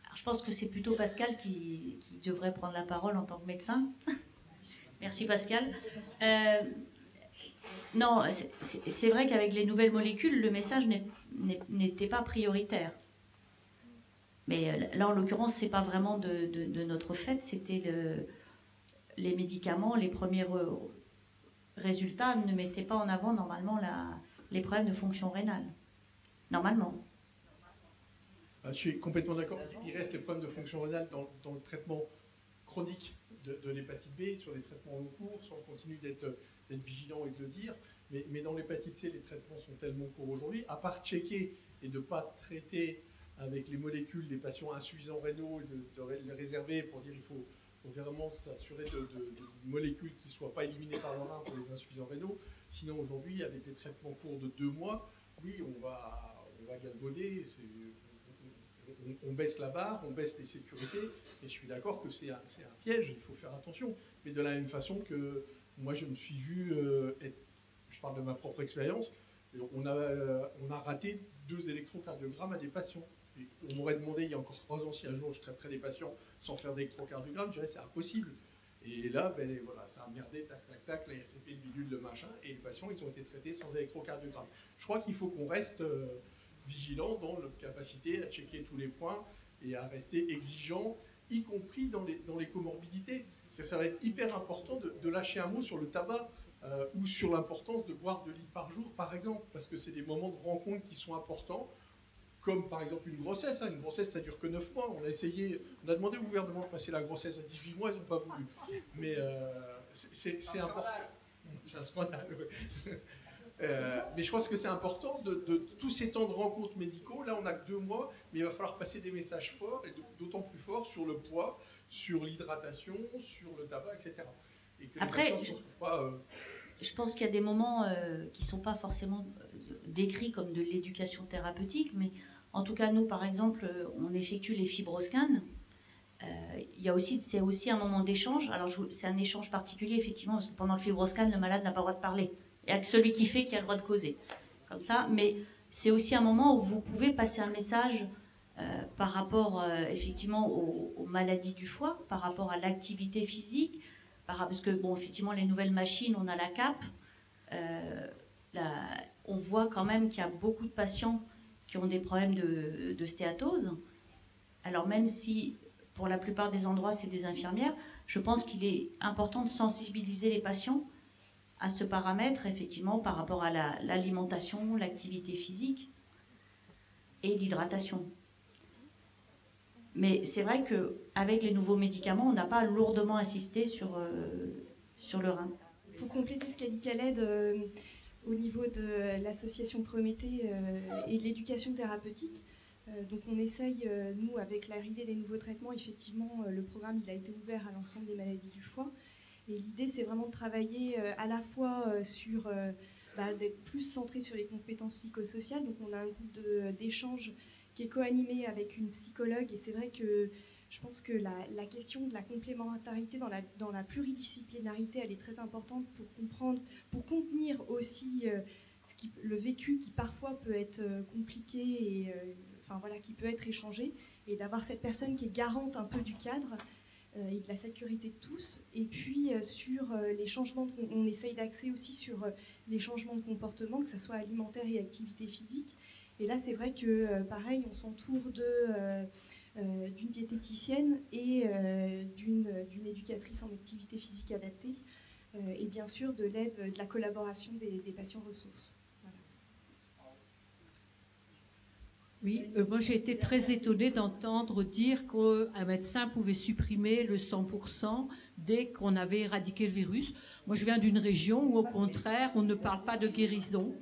Alors, je pense que c'est plutôt Pascal qui devrait prendre la parole en tant que médecin. Merci Pascal. Non, c'est vrai qu'avec les nouvelles molécules, le message n'était pas prioritaire. Mais là, en l'occurrence, ce n'est pas vraiment de notre fait, c'était les médicaments, les premiers résultats ne mettaient pas en avant normalement les problèmes de fonction rénale. Normalement. Je suis complètement d'accord. Il reste les problèmes de fonction rénale dans le traitement chronique de l'hépatite B, sur les traitements long cours, on continue d'être vigilant et de le dire, mais dans l'hépatite C, les traitements sont tellement courts aujourd'hui, à part checker et de ne pas traiter avec les molécules des patients insuffisants rénaux et de les réserver pour dire il faut vraiment s'assurer de molécules qui ne soient pas éliminées par le rein pour les insuffisants rénaux. Sinon aujourd'hui, avec des traitements courts de 2 mois, oui, on va va galvauder, on baisse la barre, on baisse les sécurités, et je suis d'accord que c'est un piège, il faut faire attention. Mais de la même façon que moi je me suis vu, je parle de ma propre expérience, on a raté 2 électrocardiogrammes à des patients. Et on m'aurait demandé il y a encore 3 ans si un jour je traiterais des patients sans faire d'électrocardiogramme, je dirais c'est impossible. Et là, ben, voilà, ça a merdé, tac, tac, tac, la RCP, le bidule, le machin, et les patients, ils ont été traités sans électrocardiogramme. Je crois qu'il faut qu'on reste vigilant dans notre capacité à checker tous les points et à rester exigeant, y compris dans les comorbidités. Ça va être hyper important de lâcher un mot sur le tabac ou sur l'importance de boire 2 litres par jour, par exemple, parce que c'est des moments de rencontre qui sont importants. Comme par exemple une grossesse. Une grossesse, ça dure que 9 mois. On a demandé au gouvernement de passer la grossesse à 18 mois, ils n'ont pas voulu. Mais c'est important. C'est un scandale. Mais je pense que c'est important de tous ces temps de rencontres médicaux. Là, on n'a que 2 mois, mais il va falloir passer des messages forts, et d'autant plus forts sur le poids, sur l'hydratation, sur le tabac, etc. Et que après, je pense qu'il y a des moments qui ne sont pas forcément décrits comme de l'éducation thérapeutique, mais en tout cas, nous, par exemple, on effectue les fibroscans. C'est aussi un moment d'échange. Alors, c'est un échange particulier, effectivement, parce que pendant le fibroscan, le malade n'a pas le droit de parler. Il n'y a que celui qui fait qui a le droit de causer. Comme ça, mais c'est aussi un moment où vous pouvez passer un message par rapport, effectivement, aux maladies du foie, par rapport à l'activité physique, parce que, bon, effectivement, les nouvelles machines, on a la CAP. On voit quand même qu'il y a beaucoup de patients qui ont des problèmes de stéatose. Alors même si, pour la plupart des endroits, c'est des infirmières, je pense qu'il est important de sensibiliser les patients à ce paramètre, effectivement, par rapport à l'alimentation, l'activité physique et l'hydratation. Mais c'est vrai qu'avec les nouveaux médicaments, on n'a pas lourdement insisté sur le rein. Pour compléter ce qu'a dit Khaled, au niveau de l'association Prométhée et de l'éducation thérapeutique, donc on essaye, nous, avec l'arrivée des nouveaux traitements, effectivement, le programme il a été ouvert à l'ensemble des maladies du foie. Et l'idée, c'est vraiment de travailler à la fois sur, d'être plus centré sur les compétences psychosociales. Donc on a un groupe d'échange qui est co-animé avec une psychologue. Et c'est vrai que je pense que la question de la complémentarité dans la pluridisciplinarité, elle est très importante pour comprendre, pour contenir aussi le vécu qui parfois peut être compliqué et qui peut être échangé, et d'avoir cette personne qui est garante un peu du cadre et de la sécurité de tous. Et puis sur les changements, on essaye d'axer aussi sur les changements de comportement, que ce soit alimentaire et activité physique. Et là, c'est vrai que pareil, on s'entoure d'une diététicienne et d'une éducatrice en activité physique adaptée, et bien sûr de l'aide, de la collaboration des patients ressources. Voilà. Oui, moi j'ai été très étonnée d'entendre dire qu'un médecin pouvait supprimer le 100% dès qu'on avait éradiqué le virus. Moi je viens d'une région où au contraire on ne parle pas de guérison.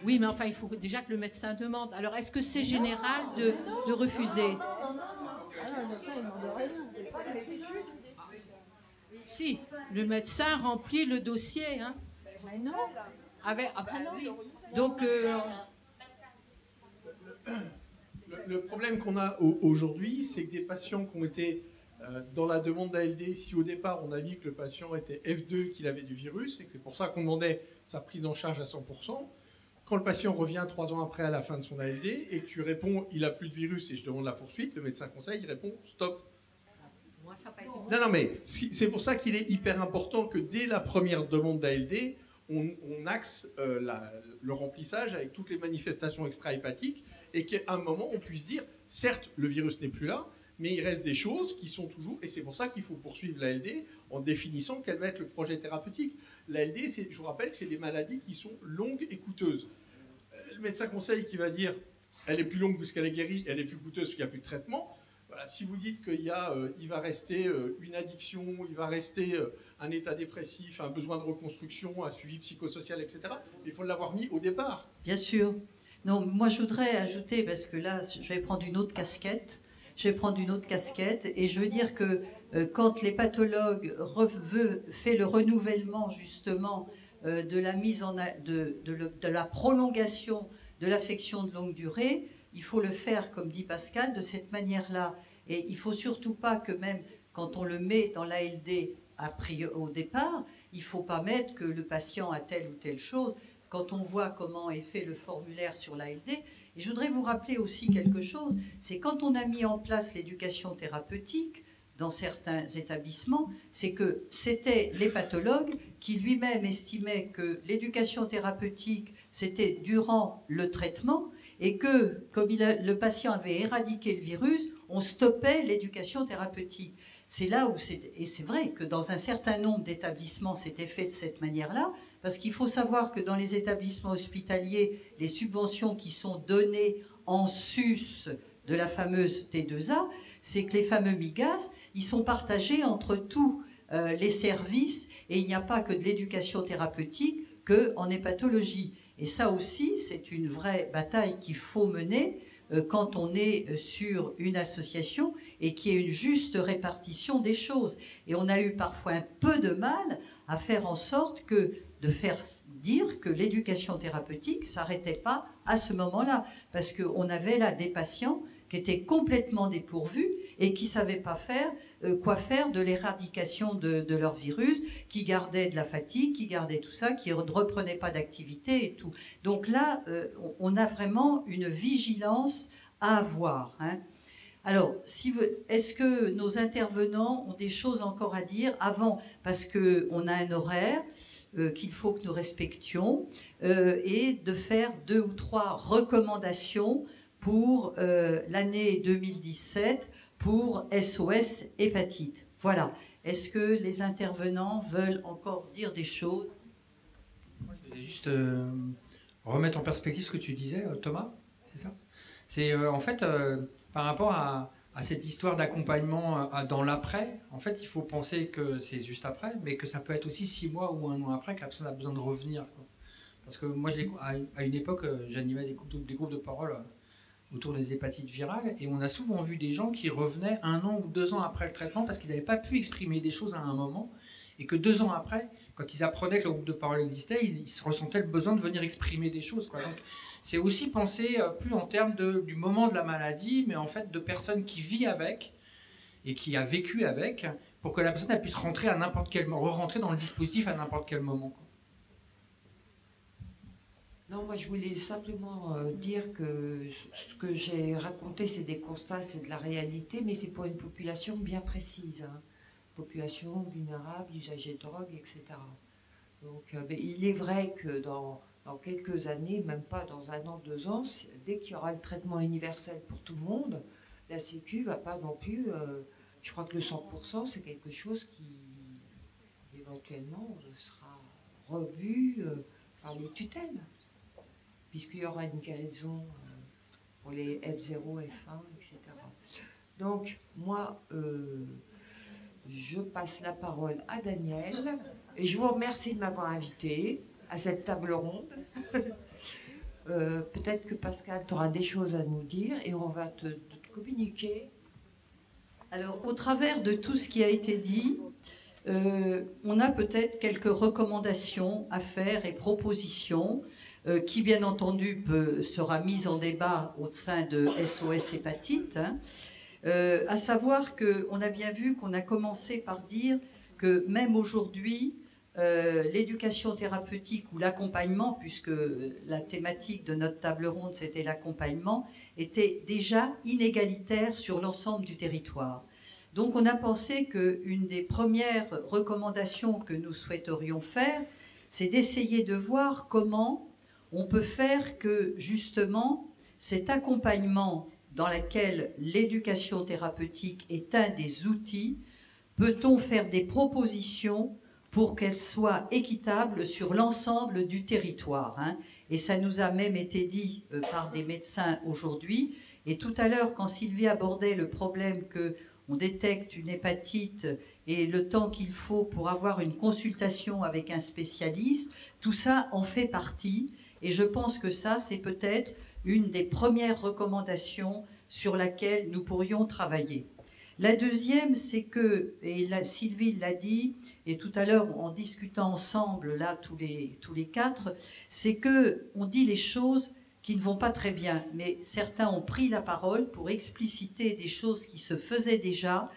Oui, mais enfin, il faut déjà que le médecin demande. Alors, est-ce que c'est général de refuser? Si, le médecin remplit le dossier. Hein. Mais non. Oui. Donc... Le problème qu'on a aujourd'hui, c'est que des patients qui ont été dans la demande d'ALD, si au départ on a vu que le patient était F2, qu'il avait du virus, et que c'est pour ça qu'on demandait sa prise en charge à 100%, quand le patient revient 3 ans après à la fin de son ALD et que tu réponds il n'a plus de virus et je demande la poursuite, le médecin conseil il répond stop. Moi, ça pas été bon. Non, mais c'est pour ça qu'il est hyper important que dès la première demande d'ALD, on axe le remplissage avec toutes les manifestations extra-hépatiques et qu'à un moment on puisse dire certes le virus n'est plus là, mais il reste des choses qui sont toujours, et c'est pour ça qu'il faut poursuivre l'ALD en définissant quel va être le projet thérapeutique. L'ALD, je vous rappelle que c'est des maladies qui sont longues et coûteuses. Le médecin conseil qui va dire elle est plus longue puisqu'elle est guérie, elle est plus coûteuse puisqu'il n'y a plus de traitement. Voilà, si vous dites qu'il va rester une addiction, il va rester un état dépressif, un besoin de reconstruction, un suivi psychosocial, etc., il faut l'avoir mis au départ. Bien sûr. Non, moi je voudrais ajouter, parce que là je vais prendre une autre casquette, et je veux dire que quand les pathologues fait le renouvellement justement de la mise de la prolongation de l'affection de longue durée, il faut le faire, comme dit Pascal, de cette manière-là. Et il ne faut surtout pas que même quand on le met dans l'ALD au départ, il ne faut pas mettre que le patient a telle ou telle chose. Quand on voit comment est fait le formulaire sur l'ALD, et je voudrais vous rappeler aussi quelque chose, c'est quand on a mis en place l'éducation thérapeutique dans certains établissements, c'est que c'était l'hépatologue qui lui-même estimait que l'éducation thérapeutique, c'était durant le traitement, et que, comme le patient avait éradiqué le virus, on stoppait l'éducation thérapeutique. C'est là où et c'est vrai que dans un certain nombre d'établissements, c'était fait de cette manière-là, parce qu'il faut savoir que dans les établissements hospitaliers, les subventions qui sont données en sus de la fameuse T2A, c'est que les fameux MIGAS, ils sont partagés entre tous les services, et il n'y a pas que de l'éducation thérapeutique qu'en hépatologie. Et ça aussi, c'est une vraie bataille qu'il faut mener quand on est sur une association et qu'il y ait une juste répartition des choses. Et on a eu parfois un peu de mal à faire en sorte de faire dire que l'éducation thérapeutique ne s'arrêtait pas à ce moment-là. Parce qu'on avait là des patients qui étaient complètement dépourvus et qui ne savaient pas quoi faire de l'éradication de leur virus, qui gardaient de la fatigue, qui gardaient tout ça, qui ne reprenaient pas d'activité et tout. Donc là, on a vraiment une vigilance à avoir, hein. Alors, est-ce que nos intervenants ont des choses encore à dire avant, parce qu'on a un horaire qu'il faut que nous respections, et de faire 2 ou 3 recommandations pour l'année 2017 pour SOS Hépatite. Voilà. Est-ce que les intervenants veulent encore dire des choses? Je voulais juste remettre en perspective ce que tu disais, Thomas, c'est ça? C'est en fait, par rapport à cette histoire d'accompagnement dans l'après, en fait, il faut penser que c'est juste après, mais que ça peut être aussi 6 mois ou 1 an après que la personne a besoin de revenir, quoi. Parce que moi, à une époque, j'animais des groupes de parole autour des hépatites virales, et on a souvent vu des gens qui revenaient 1 an ou 2 ans après le traitement parce qu'ils n'avaient pas pu exprimer des choses à un moment, et que 2 ans après, quand ils apprenaient que le groupe de parole existait, ils ressentaient le besoin de venir exprimer des choses, quoi. Donc, c'est aussi penser plus en termes du moment de la maladie, mais en fait de personnes qui vivent avec et qui a vécu avec, pour que la personne elle puisse rentrer à n'importe quel moment, re-rentrer dans le dispositif à n'importe quel moment, quoi. Non, moi je voulais simplement dire que ce que j'ai raconté, c'est des constats, c'est de la réalité, mais c'est pour une population bien précise, hein. Population vulnérable, usagers de drogue, etc. Donc il est vrai que dans quelques années, même pas dans 1 an, 2 ans, dès qu'il y aura le traitement universel pour tout le monde, la Sécu va pas non plus... je crois que le 100%, c'est quelque chose qui, éventuellement, sera revu par les tutelles, puisqu'il y aura une guérison pour les F0, F1, etc. Donc, moi, je passe la parole à Daniel, et je vous remercie de m'avoir invité à cette table ronde. Peut-être que Pascal, tu auras des choses à nous dire, et on va te communiquer. Alors, au travers de tout ce qui a été dit, on a peut-être quelques recommandations à faire et propositions qui, bien entendu, sera mise en débat au sein de SOS Hépatite, hein. À savoir qu'on a bien vu qu'on a commencé par dire que même aujourd'hui, l'éducation thérapeutique ou l'accompagnement, puisque la thématique de notre table ronde c'était l'accompagnement, était déjà inégalitaire sur l'ensemble du territoire. Donc on a pensé qu'une des premières recommandations que nous souhaiterions faire, c'est d'essayer de voir comment on peut faire que justement cet accompagnement dans lequel l'éducation thérapeutique est un des outils, peut-on faire des propositions pour qu'elle soit équitable sur l'ensemble du territoire, hein. Et ça nous a même été dit par des médecins aujourd'hui. Et tout à l'heure, quand Sylvie abordait le problème qu'on détecte une hépatite et le temps qu'il faut pour avoir une consultation avec un spécialiste, tout ça en fait partie. Et je pense que ça, c'est peut-être une des premières recommandations sur laquelle nous pourrions travailler. La deuxième, c'est que, et Sylvie l'a dit, et tout à l'heure en discutant ensemble, là, tous les 4, c'est qu'on dit les choses qui ne vont pas très bien, mais certains ont pris la parole pour expliciter des choses qui se faisaient déjà.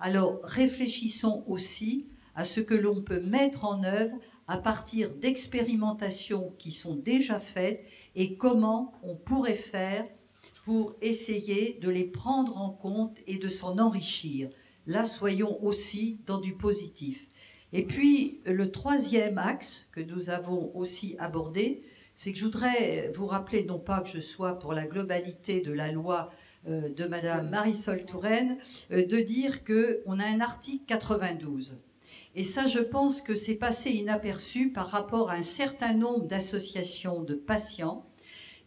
Alors réfléchissons aussi à ce que l'on peut mettre en œuvre à partir d'expérimentations qui sont déjà faites et comment on pourrait faire pour essayer de les prendre en compte et de s'en enrichir. Là, soyons aussi dans du positif. Et puis, le troisième axe que nous avons aussi abordé, c'est que je voudrais vous rappeler, non pas que je sois pour la globalité de la loi de Madame Marisol Touraine, de dire qu'on a un article 92. Et ça, je pense que c'est passé inaperçu par rapport à un certain nombre d'associations de patients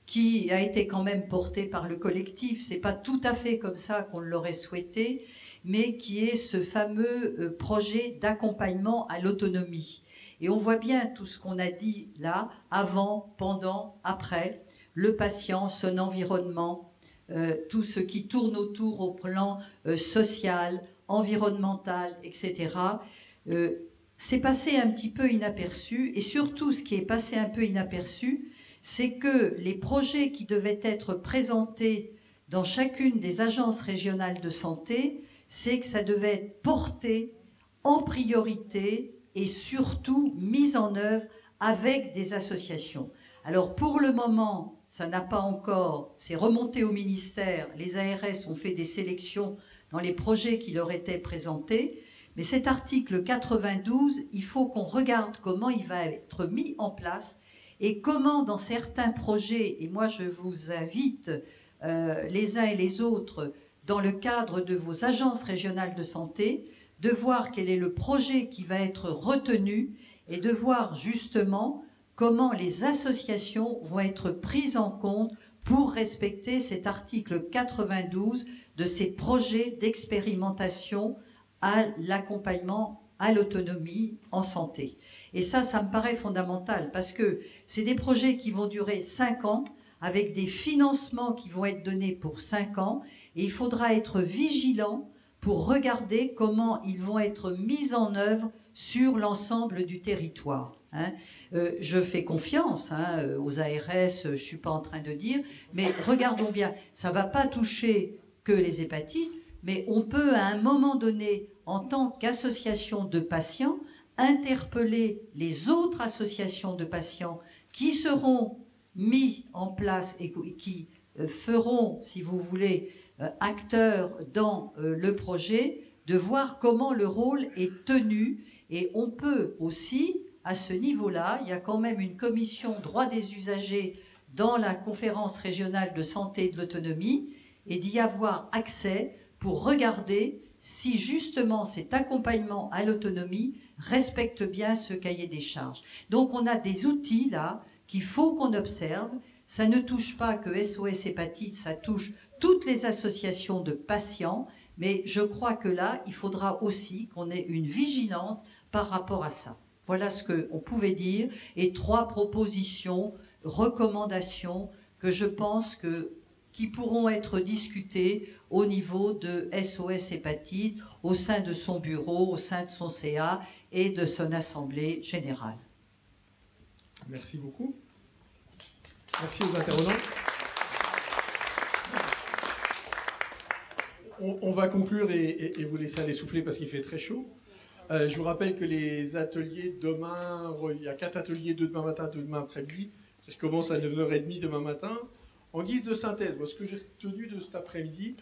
qui a été quand même porté par le collectif. C'est pas tout à fait comme ça qu'on l'aurait souhaité, mais qui est ce fameux projet d'accompagnement à l'autonomie. Et on voit bien tout ce qu'on a dit là, avant, pendant, après, le patient, son environnement, tout ce qui tourne autour au plan social, environnemental, etc. C'est passé un petit peu inaperçu, et surtout ce qui est passé un peu inaperçu, c'est que les projets qui devaient être présentés dans chacune des agences régionales de santé, c'est que ça devait être porté en priorité et surtout mis en œuvre avec des associations. Alors pour le moment, ça n'a pas encore, c'est remonté au ministère, les ARS ont fait des sélections dans les projets qui leur étaient présentés, mais cet article 92, il faut qu'on regarde comment il va être mis en place et comment dans certains projets, et moi je vous invite les uns et les autres, dans le cadre de vos agences régionales de santé, de voir quel est le projet qui va être retenu et de voir justement comment les associations vont être prises en compte pour respecter cet article 92 de ces projets d'expérimentation à l'accompagnement à l'autonomie en santé. Et ça me paraît fondamental parce que c'est des projets qui vont durer 5 ans avec des financements qui vont être donnés pour 5 ans et il faudra être vigilant pour regarder comment ils vont être mis en œuvre sur l'ensemble du territoire. Je fais confiance aux ARS, je ne suis pas en train de dire, mais regardons bien, ça ne va pas toucher que les hépatites, mais on peut à un moment donné, en tant qu'association de patients, interpeller les autres associations de patients qui seront mis en place et qui feront, si vous voulez, acteurs dans le projet, de voir comment le rôle est tenu. Et on peut aussi, à ce niveau-là, il y a quand même une commission droit des usagers dans la conférence régionale de santé et de l'autonomie, et d'y avoir accès pour regarder si justement cet accompagnement à l'autonomie respecte bien ce cahier des charges. Donc on a des outils là qu'il faut qu'on observe. Ça ne touche pas que SOS Hépatite, ça touche toutes les associations de patients, mais je crois que là, il faudra aussi qu'on ait une vigilance par rapport à ça. Voilà ce qu'on pouvait dire, et 3 propositions, recommandations que je pense qui pourront être discutées au niveau de SOS Hépatite, au sein de son bureau, au sein de son CA et de son assemblée générale. Merci beaucoup. Merci aux intervenants. On va conclure et vous laisser aller souffler parce qu'il fait très chaud. Je vous rappelle que les ateliers demain, il y a 4 ateliers, 2 demain matin, 2 demain après-midi, qui commencent à 9h30 demain matin. En guise de synthèse, moi, ce que j'ai retenu de cet après-midi,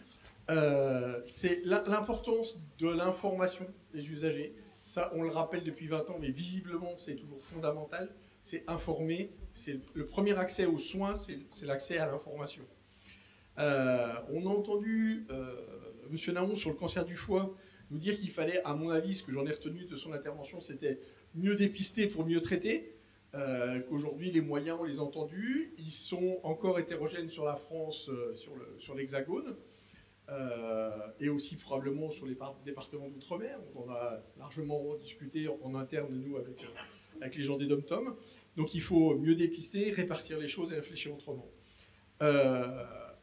c'est l'importance de l'information des usagers. Ça, on le rappelle depuis 20 ans, mais visiblement, c'est toujours fondamental. C'est informer. C'est le premier accès aux soins, c'est l'accès à l'information. On a entendu M. Naon sur le cancer du foie nous dire qu'il fallait, à mon avis, ce que j'en ai retenu de son intervention, c'était mieux dépister pour mieux traiter. Qu'aujourd'hui, les moyens, on les a entendus. Ils sont encore hétérogènes sur la France, sur l'Hexagone, et aussi probablement sur les départements d'outre-mer. On a largement discuté en interne, nous, avec les gens des DOM-TOM. Donc il faut mieux dépister, répartir les choses et réfléchir autrement.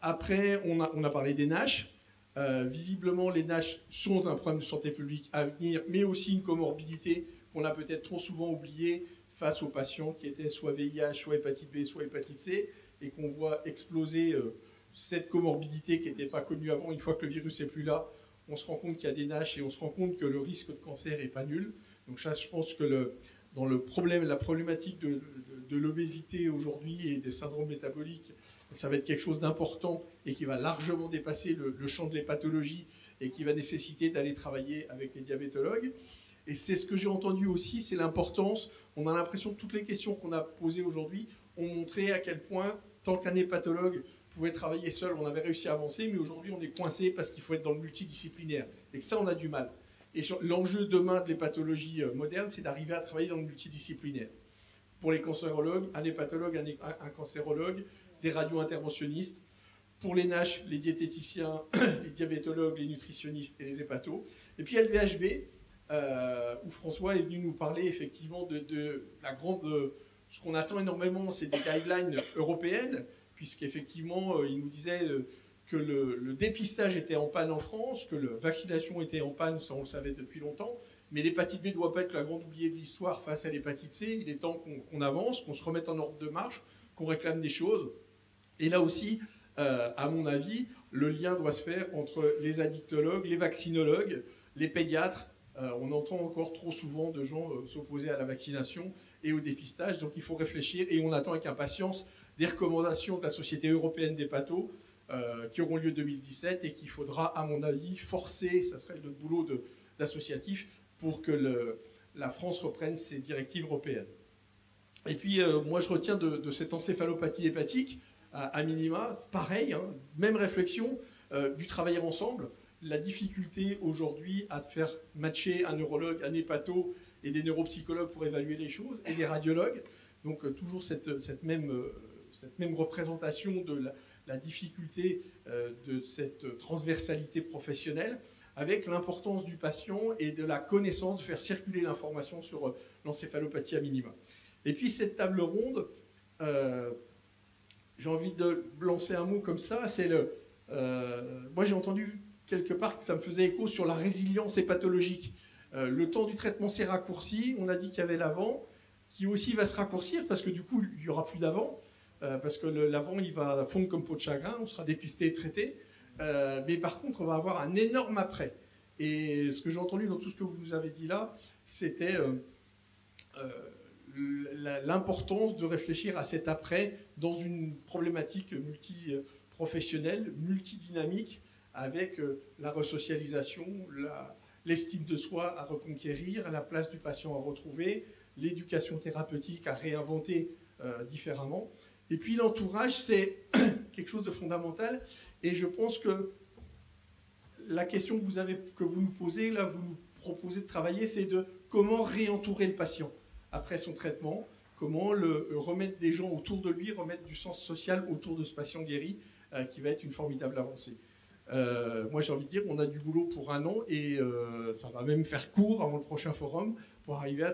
Après, on a parlé des NASH. Visiblement, les NASH sont un problème de santé publique à venir, mais aussi une comorbidité qu'on a peut-être trop souvent oubliée face aux patients qui étaient soit VIH, soit hépatite B, soit hépatite C. et qu'on voit exploser cette comorbidité qui n'était pas connue avant. Une fois que le virus n'est plus là, on se rend compte qu'il y a des NASH et on se rend compte que le risque de cancer n'est pas nul. Donc ça, je pense que dans la problématique de l'obésité aujourd'hui et des syndromes métaboliques, ça va être quelque chose d'important et qui va largement dépasser le champ de l'hépatologie et qui va nécessiter d'aller travailler avec les diabétologues. Et c'est ce que j'ai entendu aussi, c'est l'importance. On a l'impression que toutes les questions qu'on a posées aujourd'hui ont montré à quel point, tant qu'un hépatologue pouvait travailler seul, on avait réussi à avancer, mais aujourd'hui on est coincé parce qu'il faut être dans le multidisciplinaire. Et que ça, on a du mal. Et l'enjeu demain de l'hépatologie moderne, c'est d'arriver à travailler dans le multidisciplinaire. Pour les cancérologues, un hépatologue, un cancérologue, des radio-interventionnistes. Pour les NASH, les diététiciens, les diabétologues, les nutritionnistes et les hépatos. Et puis il y a le VHB, où François est venu nous parler effectivement de la grande... ce qu'on attend énormément, c'est des guidelines européennes, puisqu'effectivement, il nous disait que le dépistage était en panne en France, que la vaccination était en panne, ça on le savait depuis longtemps, mais l'hépatite B ne doit pas être la grande oubliée de l'histoire face à l'hépatite C. Il est temps qu'on avance, qu'on se remette en ordre de marche, qu'on réclame des choses. Et là aussi, à mon avis, le lien doit se faire entre les addictologues, les vaccinologues, les pédiatres. On entend encore trop souvent de gens s'opposer à la vaccination et au dépistage, donc il faut réfléchir et on attend avec impatience des recommandations de la Société européenne d'hépato qui auront lieu 2017 et qu'il faudra, à mon avis, forcer, ça serait le boulot d'associatif, pour que la France reprenne ses directives européennes. Et puis, moi, je retiens de cette encéphalopathie hépatique, à minima, pareil, hein, même réflexion, du travailler ensemble. La difficulté aujourd'hui à faire matcher un neurologue, un hépato et des neuropsychologues pour évaluer les choses, et des radiologues. Donc, toujours cette même représentation de la difficulté de cette transversalité professionnelle, avec l'importance du patient et de la connaissance, de faire circuler l'information sur l'encéphalopathie à minima. Et puis cette table ronde, j'ai envie de lancer un mot comme ça, c'est moi j'ai entendu quelque part que ça me faisait écho sur la résilience hépatologique. Le temps du traitement s'est raccourci, on a dit qu'il y avait l'avant, qui aussi va se raccourcir parce que du coup il n'y aura plus d'avant, parce que l'avant il va fondre comme peau de chagrin, on sera dépisté et traité. Mais par contre, on va avoir un énorme après. Et ce que j'ai entendu dans tout ce que vous nous avez dit là, c'était l'importance de réflechir à cet après dans une problématique multi-professionnelle, multidynamique, avec la resocialisation, l'estime de soi à reconquérir, la place du patient à retrouver, l'éducation thérapeutique à réinventer différemment. Et puis l'entourage, c'est quelque chose de fondamental. Et je pense que la question que vous nous posez, là, vous nous proposez de travailler, c'est de comment réentourer le patient après son traitement, comment remettre des gens autour de lui, remettre du sens social autour de ce patient guéri, qui va être une formidable avancée. Moi, j'ai envie de dire qu'on a du boulot pour 1 an et ça va même faire court avant le prochain forum pour arriver à